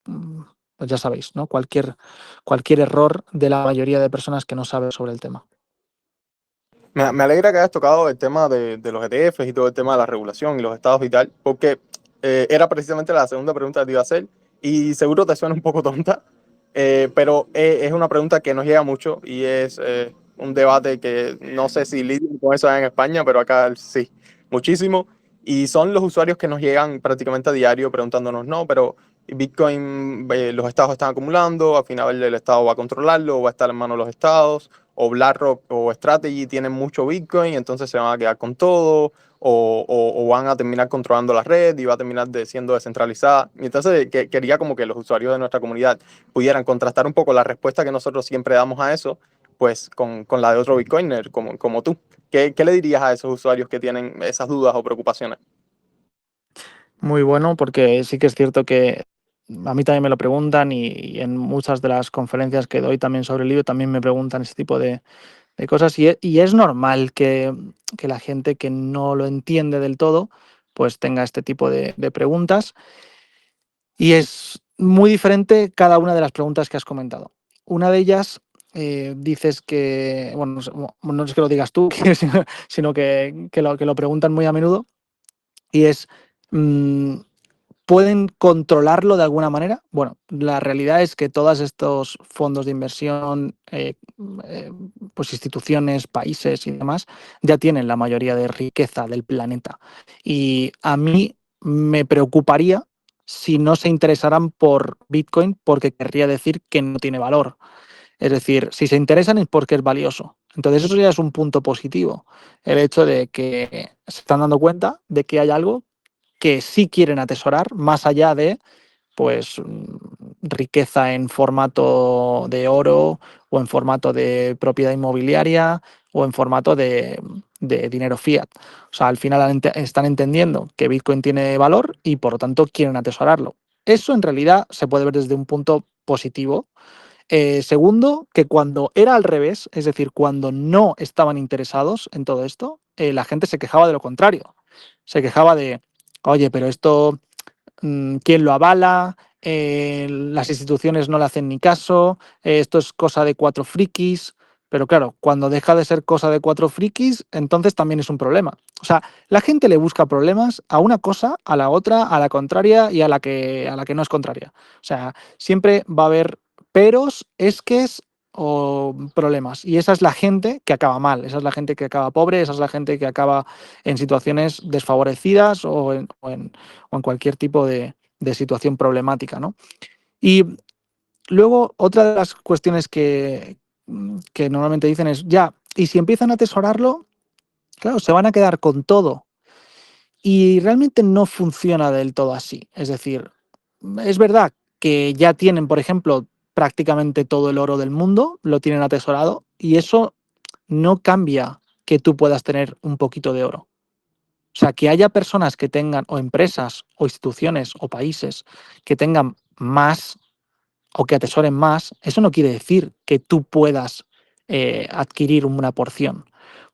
mm, pues ya sabéis, ¿no? Cualquier error de la mayoría de personas que no saben sobre el tema. Me alegra que hayas tocado el tema de los ETFs y todo el tema de la regulación y los estados y tal, porque era precisamente la segunda pregunta que te iba a hacer y seguro te suena un poco tonta, pero es una pregunta que nos llega mucho y es un debate que no sé si lidian con eso en España, pero acá sí, muchísimo. Y son los usuarios que nos llegan prácticamente a diario preguntándonos, no, pero Bitcoin, los estados están acumulando, al final el estado va a controlarlo o va a estar en manos de los estados o BlackRock o Strategy tienen mucho Bitcoin, entonces se van a quedar con todo, o van a terminar controlando la red y va a terminar siendo descentralizada. Y entonces quería como que los usuarios de nuestra comunidad pudieran contrastar un poco la respuesta que nosotros siempre damos a eso, pues con la de otro Bitcoiner como tú. ¿Qué le dirías a esos usuarios que tienen esas dudas o preocupaciones? Muy bueno, porque sí que es cierto que a mí también me lo preguntan y en muchas de las conferencias que doy también sobre el libro también me preguntan ese tipo de cosas y es normal que la gente que no lo entiende del todo pues tenga este tipo de preguntas y es muy diferente cada una de las preguntas que has comentado. Una de ellas dices que, bueno, no es que lo digas tú, sino que lo preguntan muy a menudo y es... ¿Pueden controlarlo de alguna manera? Bueno, la realidad es que todos estos fondos de inversión, pues instituciones, países y demás, ya tienen la mayoría de riqueza del planeta. Y a mí me preocuparía si no se interesaran por Bitcoin, porque querría decir que no tiene valor. Es decir, si se interesan es porque es valioso. Entonces eso ya es un punto positivo. El hecho de que se están dando cuenta de que hay algo que sí quieren atesorar, más allá de pues riqueza en formato de oro o en formato de propiedad inmobiliaria o en formato de dinero fiat. O sea, al final están entendiendo que Bitcoin tiene valor y por lo tanto quieren atesorarlo. Eso en realidad se puede ver desde un punto positivo. Segundo, que cuando era al revés, es decir, cuando no estaban interesados en todo esto, la gente se quejaba de lo contrario. Se quejaba de, oye, pero esto quién lo avala, las instituciones no le hacen ni caso, esto es cosa de cuatro frikis, pero claro, cuando deja de ser cosa de cuatro frikis, entonces también es un problema. O sea, la gente le busca problemas a una cosa, a la otra, a la contraria y a la que no es contraria. O sea, siempre va a haber peros, esques o problemas. Y esa es la gente que acaba mal, esa es la gente que acaba pobre, esa es la gente que acaba en situaciones desfavorecidas o en cualquier tipo de situación problemática, ¿no? Y luego, otra de las cuestiones que normalmente dicen es, ya, y si empiezan a atesorarlo, claro, se van a quedar con todo. Y realmente no funciona del todo así. Es decir, es verdad que ya tienen, por ejemplo, prácticamente todo el oro del mundo, lo tienen atesorado, y eso no cambia que tú puedas tener un poquito de oro. O sea, que haya personas que tengan, o empresas, o instituciones, o países que tengan más o que atesoren más, eso no quiere decir que tú puedas adquirir una porción,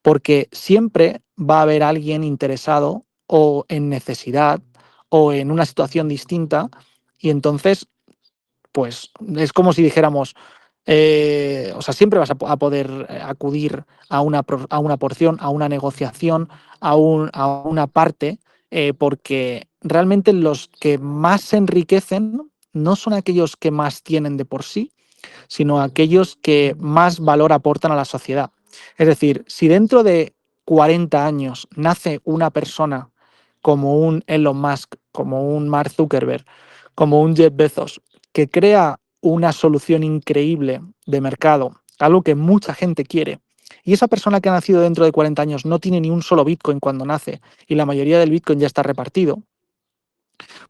porque siempre va a haber alguien interesado o en necesidad o en una situación distinta y entonces pues es como si dijéramos, o sea, siempre vas a poder acudir a una porción, a una negociación, a una parte, porque realmente los que más se enriquecen no son aquellos que más tienen de por sí, sino aquellos que más valor aportan a la sociedad. Es decir, si dentro de 40 años nace una persona como un Elon Musk, como un Mark Zuckerberg, como un Jeff Bezos, que crea una solución increíble de mercado, algo que mucha gente quiere, y esa persona que ha nacido dentro de 40 años no tiene ni un solo Bitcoin cuando nace y la mayoría del Bitcoin ya está repartido,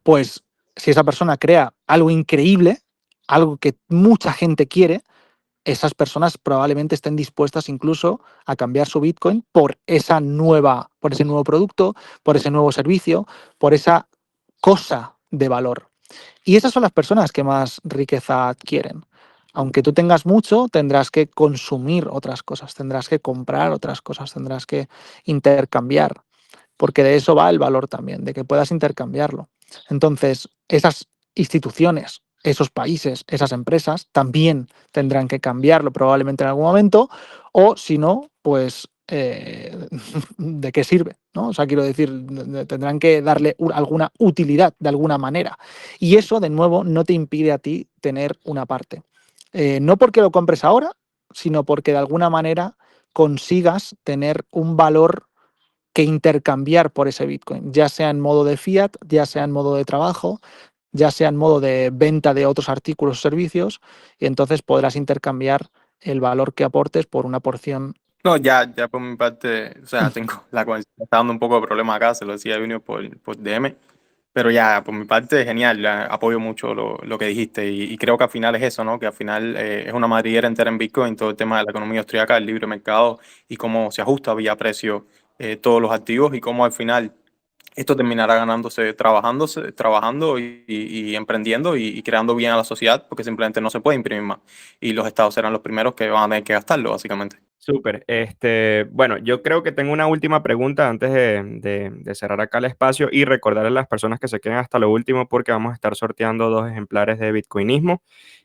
pues si esa persona crea algo increíble, algo que mucha gente quiere, esas personas probablemente estén dispuestas incluso a cambiar su Bitcoin por ese nuevo producto, por ese nuevo servicio, por esa cosa de valor. Y esas son las personas que más riqueza adquieren. Aunque tú tengas mucho, tendrás que consumir otras cosas, tendrás que comprar otras cosas, tendrás que intercambiar, porque de eso va el valor también, de que puedas intercambiarlo. Entonces, esas instituciones, esos países, esas empresas también tendrán que cambiarlo probablemente en algún momento, o si no, pues ¿de qué sirve? ¿No? O sea, quiero decir, tendrán que darle alguna utilidad de alguna manera. Y eso, de nuevo, no te impide a ti tener una parte. No porque lo compres ahora, sino porque de alguna manera consigas tener un valor que intercambiar por ese Bitcoin, ya sea en modo de fiat, ya sea en modo de trabajo, ya sea en modo de venta de otros artículos o servicios, y entonces podrás intercambiar el valor que aportes por una porción. No, ya por mi parte, o sea, tengo la conexión, me está dando un poco de problema acá, se lo decía a Junior por DM, pero ya por mi parte, genial, ya apoyo mucho lo que dijiste y creo que al final es eso, ¿no? Que al final es una madriguera entera en Bitcoin, todo el tema de la economía austríaca, el libre mercado y cómo se ajusta vía precio todos los activos y cómo al final esto terminará trabajando y emprendiendo y creando bien a la sociedad porque simplemente no se puede imprimir más y los estados serán los primeros que van a tener que gastarlo, básicamente. Súper. Bueno, yo creo que tengo una última pregunta antes de cerrar acá el espacio y recordar a las personas que se queden hasta lo último porque vamos a estar sorteando 2 ejemplares de Bitcoinismo,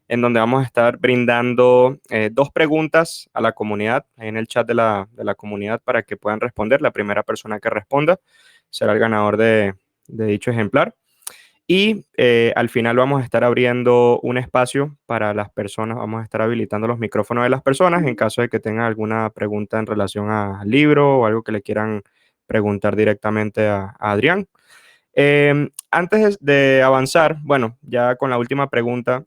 en donde vamos a estar brindando 2 preguntas a la comunidad, ahí en el chat de la comunidad para que puedan responder. La primera persona que responda será el ganador de dicho ejemplar. Y al final vamos a estar abriendo un espacio para las personas, vamos a estar habilitando los micrófonos de las personas en caso de que tengan alguna pregunta en relación al libro o algo que le quieran preguntar directamente a Adrián. Antes de avanzar, bueno, ya con la última pregunta,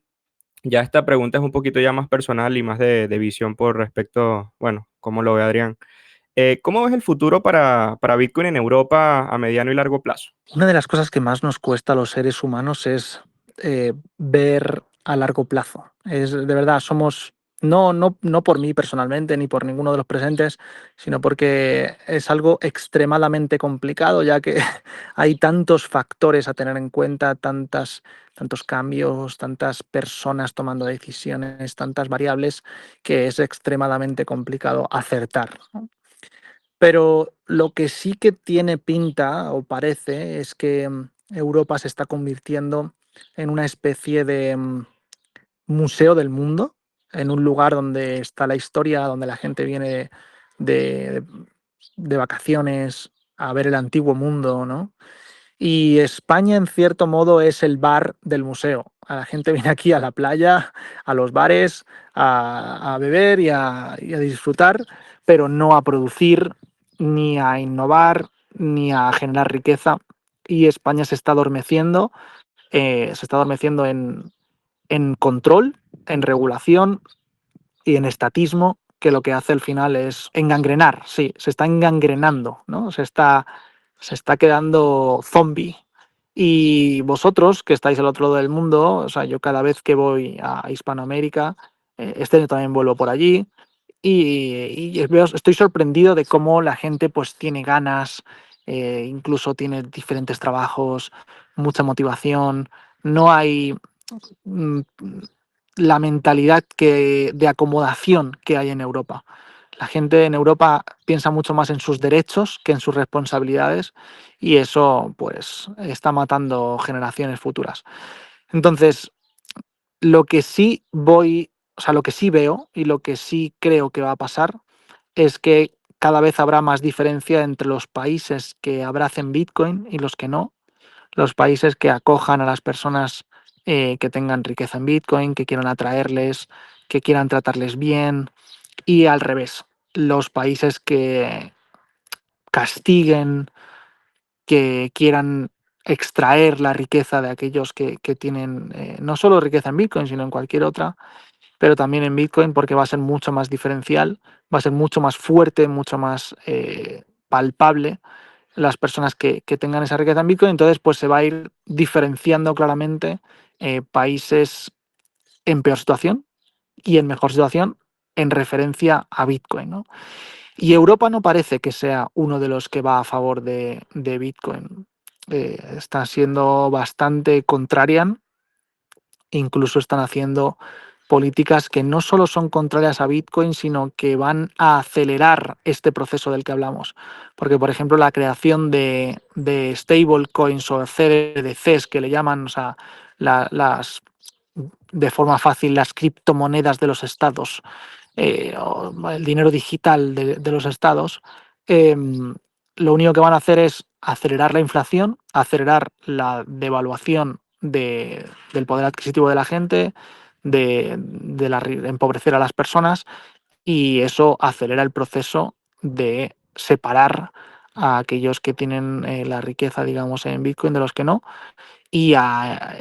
ya esta pregunta es un poquito ya más personal y más de visión por respecto, bueno, cómo lo ve Adrián. ¿Cómo ves el futuro para Bitcoin en Europa a mediano y largo plazo? Una de las cosas que más nos cuesta a los seres humanos es ver a largo plazo. Es de verdad, somos, no por mí personalmente ni por ninguno de los presentes, sino porque es algo extremadamente complicado, ya que hay tantos factores a tener en cuenta, tantos cambios, tantas personas tomando decisiones, tantas variables, que es extremadamente complicado acertar, ¿no? Pero lo que sí que tiene pinta, o parece, es que Europa se está convirtiendo en una especie de museo del mundo, en un lugar donde está la historia, donde la gente viene de, de vacaciones a ver el antiguo mundo, ¿no? Y España, en cierto modo, es el bar del museo. A la gente viene aquí a la playa, a los bares, a beber y a disfrutar, pero no a producir, ni a innovar, ni a generar riqueza. Y España se está adormeciendo en control, en regulación y en estatismo, que lo que hace al final es engangrenar, sí, se está engangrenando, ¿no? Se está quedando zombie. Y vosotros, que estáis al otro lado del mundo, o sea, yo cada vez que voy a Hispanoamérica, este año también vuelvo por allí, estoy sorprendido de cómo la gente pues tiene ganas, incluso tiene diferentes trabajos, mucha motivación, no hay mm, la mentalidad de acomodación que hay en Europa. La gente en Europa piensa mucho más en sus derechos que en sus responsabilidades y eso pues está matando generaciones futuras. Entonces, lo que sí o sea, lo que sí veo y lo que sí creo que va a pasar es que cada vez habrá más diferencia entre los países que abracen Bitcoin y los que no, los países que acojan a las personas que tengan riqueza en Bitcoin, que quieran atraerles, que quieran tratarles bien, y al revés, los países que castiguen, que quieran extraer la riqueza de aquellos que tienen no solo riqueza en Bitcoin, sino en cualquier otra, pero también en Bitcoin porque va a ser mucho más diferencial, va a ser mucho más fuerte, mucho más palpable las personas que tengan esa riqueza en Bitcoin. Entonces pues se va a ir diferenciando claramente países en peor situación y en mejor situación en referencia a Bitcoin, ¿no? Y Europa no parece que sea uno de los que va a favor de Bitcoin. Está siendo bastante contrarian, incluso están haciendo políticas que no solo son contrarias a Bitcoin, sino que van a acelerar este proceso del que hablamos. Porque, por ejemplo, la creación de stablecoins o CBDCs, que le llaman, o sea, las de forma fácil las criptomonedas de los estados, o el dinero digital de los estados, eh, lo único que van a hacer es acelerar la inflación, acelerar la devaluación del poder adquisitivo de la gente, empobrecer a las personas, y eso acelera el proceso de separar a aquellos que tienen la riqueza, digamos, en Bitcoin de los que no, y a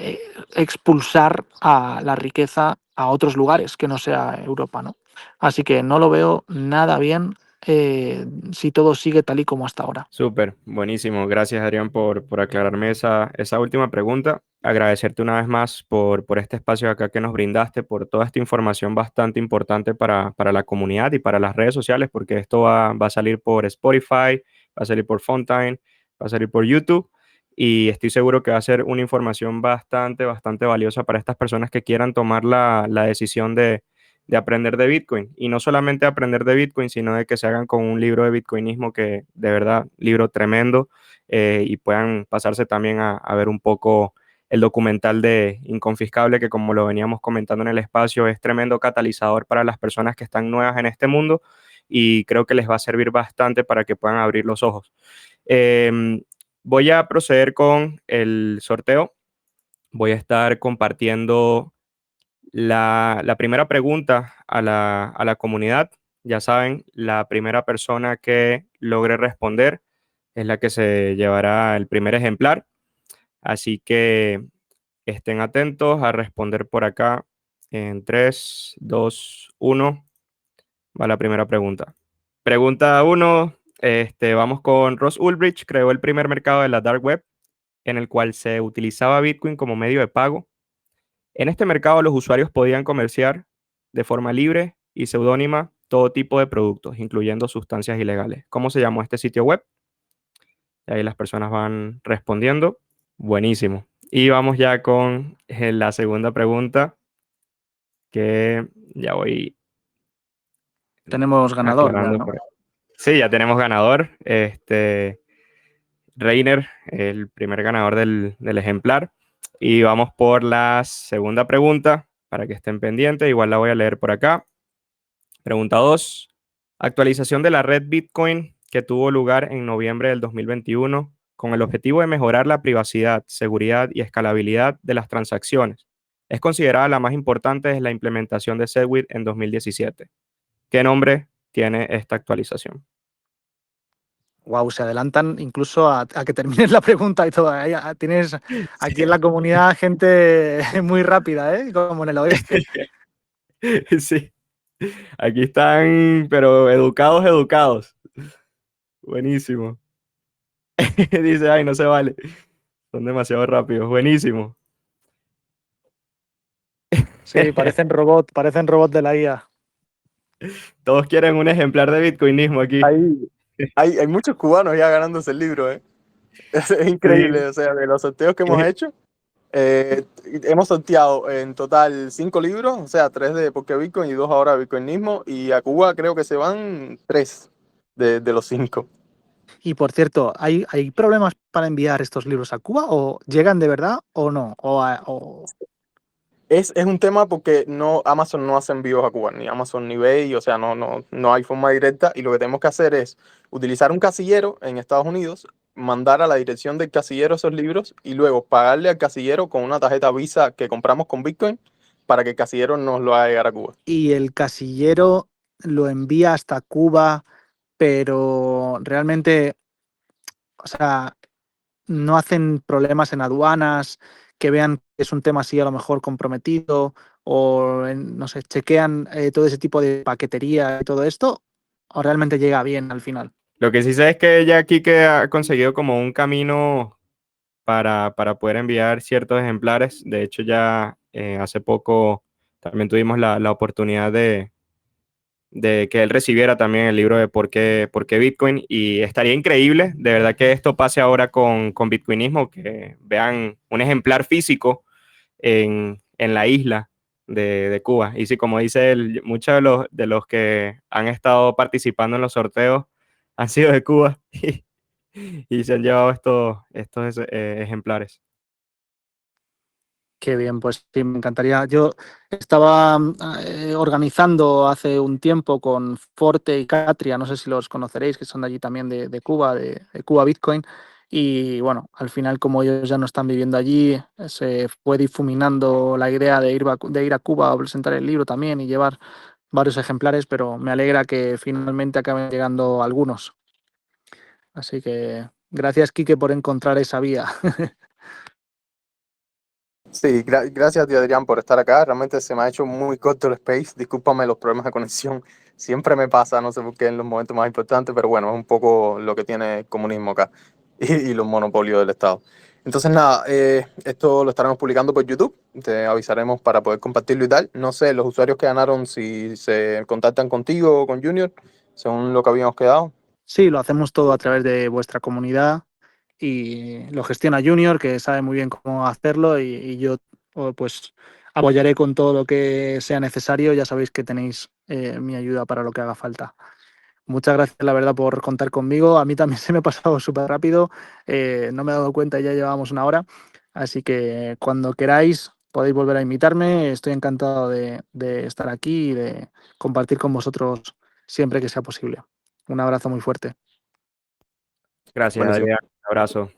expulsar a la riqueza a otros lugares que no sea Europa, ¿no? Así que no lo veo nada bien si todo sigue tal y como hasta ahora. Súper, buenísimo. Gracias, Adrián, por aclararme esa última pregunta. Agradecerte una vez más por este espacio acá que nos brindaste, por toda esta información bastante importante para la comunidad y para las redes sociales, porque esto va a salir por Spotify, va a salir por Fountain, va a salir por YouTube, y estoy seguro que va a ser una información bastante valiosa para estas personas que quieran tomar la decisión de aprender de Bitcoin. Y no solamente aprender de Bitcoin, sino de que se hagan con un libro de bitcoinismo que de verdad, libro tremendo, y puedan pasarse también a ver un poco el documental de Inconfiscable, que como lo veníamos comentando en el espacio, es tremendo catalizador para las personas que están nuevas en este mundo y creo que les va a servir bastante para que puedan abrir los ojos. Voy a proceder con el sorteo. voy a estar compartiendo la primera pregunta a la comunidad. Ya saben, la primera persona que logre responder es la que se llevará el primer ejemplar. Así que estén atentos a responder por acá en 3, 2, 1. Va la primera pregunta. Pregunta uno. Vamos con Ross Ulbricht. Creó el primer mercado de la Dark Web en el cual se utilizaba Bitcoin como medio de pago. En este mercado los usuarios podían comerciar de forma libre y seudónima todo tipo de productos, incluyendo sustancias ilegales. ¿Cómo se llamó este sitio web? Y ahí las personas van respondiendo. Buenísimo. Y vamos ya con la segunda pregunta, que ya voy Tenemos ganador ya, aclarando ¿no? por ahí. Sí, ya tenemos ganador. Reiner, el primer ganador del ejemplar. Y vamos por la segunda pregunta, para que estén pendientes. Igual la voy a leer por acá. Pregunta 2. Actualización de la red Bitcoin que tuvo lugar en noviembre del 2021 con el objetivo de mejorar la privacidad, seguridad y escalabilidad de las transacciones. Es considerada la más importante desde la implementación de Segwit en 2017. ¿Qué nombre tiene esta actualización? Wow, se adelantan incluso a que termines la pregunta y todo. Tienes aquí en la comunidad gente muy rápida, ¿eh? Como en el oeste. Sí, aquí están, pero educados, educados. Buenísimo. Dice, ay, no se vale. Son demasiado rápidos. Buenísimo. Sí, parecen robots de la IA. Todos quieren un ejemplar de bitcoinismo aquí. Hay muchos cubanos ya ganándose el libro, ¿eh? Es increíble, Sí. o sea, de los sorteos que hemos hecho, eh, hemos sorteado en total 5 libros, o sea, 3 de Porque Bitcoin y 2 ahora de Bitcoinismo, y a Cuba creo que se van 3 de los 5. Y por cierto, ¿hay problemas para enviar estos libros a Cuba o llegan de verdad o no? Es un tema porque Amazon no hace envíos a Cuba, ni Amazon ni eBay, o sea, no hay forma directa, y lo que tenemos que hacer es utilizar un casillero en Estados Unidos, mandar a la dirección del casillero esos libros y luego pagarle al casillero con una tarjeta Visa que compramos con Bitcoin para que el casillero nos lo haga llegar a Cuba. Y el casillero lo envía hasta Cuba, pero realmente, o sea, no hacen problemas en aduanas, que vean que es un tema así a lo mejor comprometido, o no sé, chequean todo ese tipo de paquetería y todo esto, o realmente llega bien al final. Lo que sí sé es que ella aquí que ha conseguido como un camino para poder enviar ciertos ejemplares. De hecho, ya hace poco también tuvimos la oportunidad de que él recibiera también el libro de por qué Bitcoin, y estaría increíble, de verdad, que esto pase ahora con Bitcoinismo, que vean un ejemplar físico en la isla de Cuba. Y sí, como dice él, muchos de los que han estado participando en los sorteos han sido de Cuba y se han llevado estos ejemplares. Qué bien, pues sí, me encantaría. Yo estaba organizando hace un tiempo con Forte y Catria, no sé si los conoceréis, que son de allí también de Cuba, de Cuba Bitcoin. Y bueno, al final, como ellos ya no están viviendo allí, se fue difuminando la idea de ir a Cuba a presentar el libro también y llevar varios ejemplares, pero me alegra que finalmente acaben llegando algunos. Así que gracias, Quique, por encontrar esa vía. Sí, gracias, tío Adrián, por estar acá. Realmente se me ha hecho muy corto el space. Discúlpame los problemas de conexión. Siempre me pasa, no sé por qué en los momentos más importantes, pero bueno, es un poco lo que tiene el comunismo acá y los monopolios del Estado. Entonces, nada, esto lo estaremos publicando por YouTube. Te avisaremos para poder compartirlo y tal. No sé, los usuarios que ganaron, si se contactan contigo o con Junior, según lo que habíamos quedado. Sí, lo hacemos todo a través de vuestra comunidad y lo gestiona Junior, que sabe muy bien cómo hacerlo y yo pues apoyaré con todo lo que sea necesario. Ya sabéis que tenéis mi ayuda para lo que haga falta. Muchas gracias, la verdad, por contar conmigo. A mí también se me ha pasado súper rápido. No me he dado cuenta y ya llevábamos una hora. Así que cuando queráis podéis volver a invitarme. Estoy encantado de estar aquí y de compartir con vosotros siempre que sea posible. Un abrazo muy fuerte. Gracias, Buenísimo. Adrián. Un abrazo.